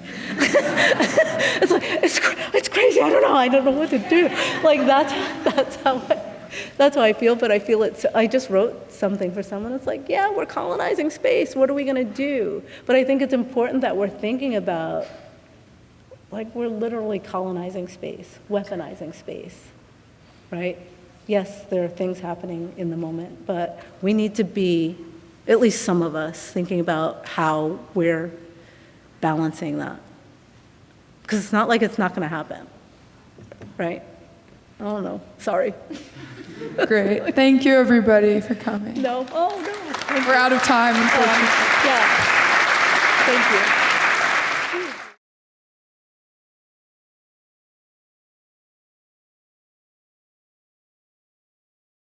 It's crazy. I don't know what to do. Like, that's how I feel. But I feel I just wrote something for someone. It's like, yeah, we're colonizing space. What are we gonna do? But I think it's important that we're thinking about, like, we're literally colonizing space, weaponizing space, right? Yes, there are things happening in the moment, but we need to be, at least some of us, thinking about how we're balancing that. Because it's not like it's not gonna happen, right? I don't know, sorry. Great, thank you everybody for coming. No, oh no. We're out of time, unfortunately. Yeah, thank you.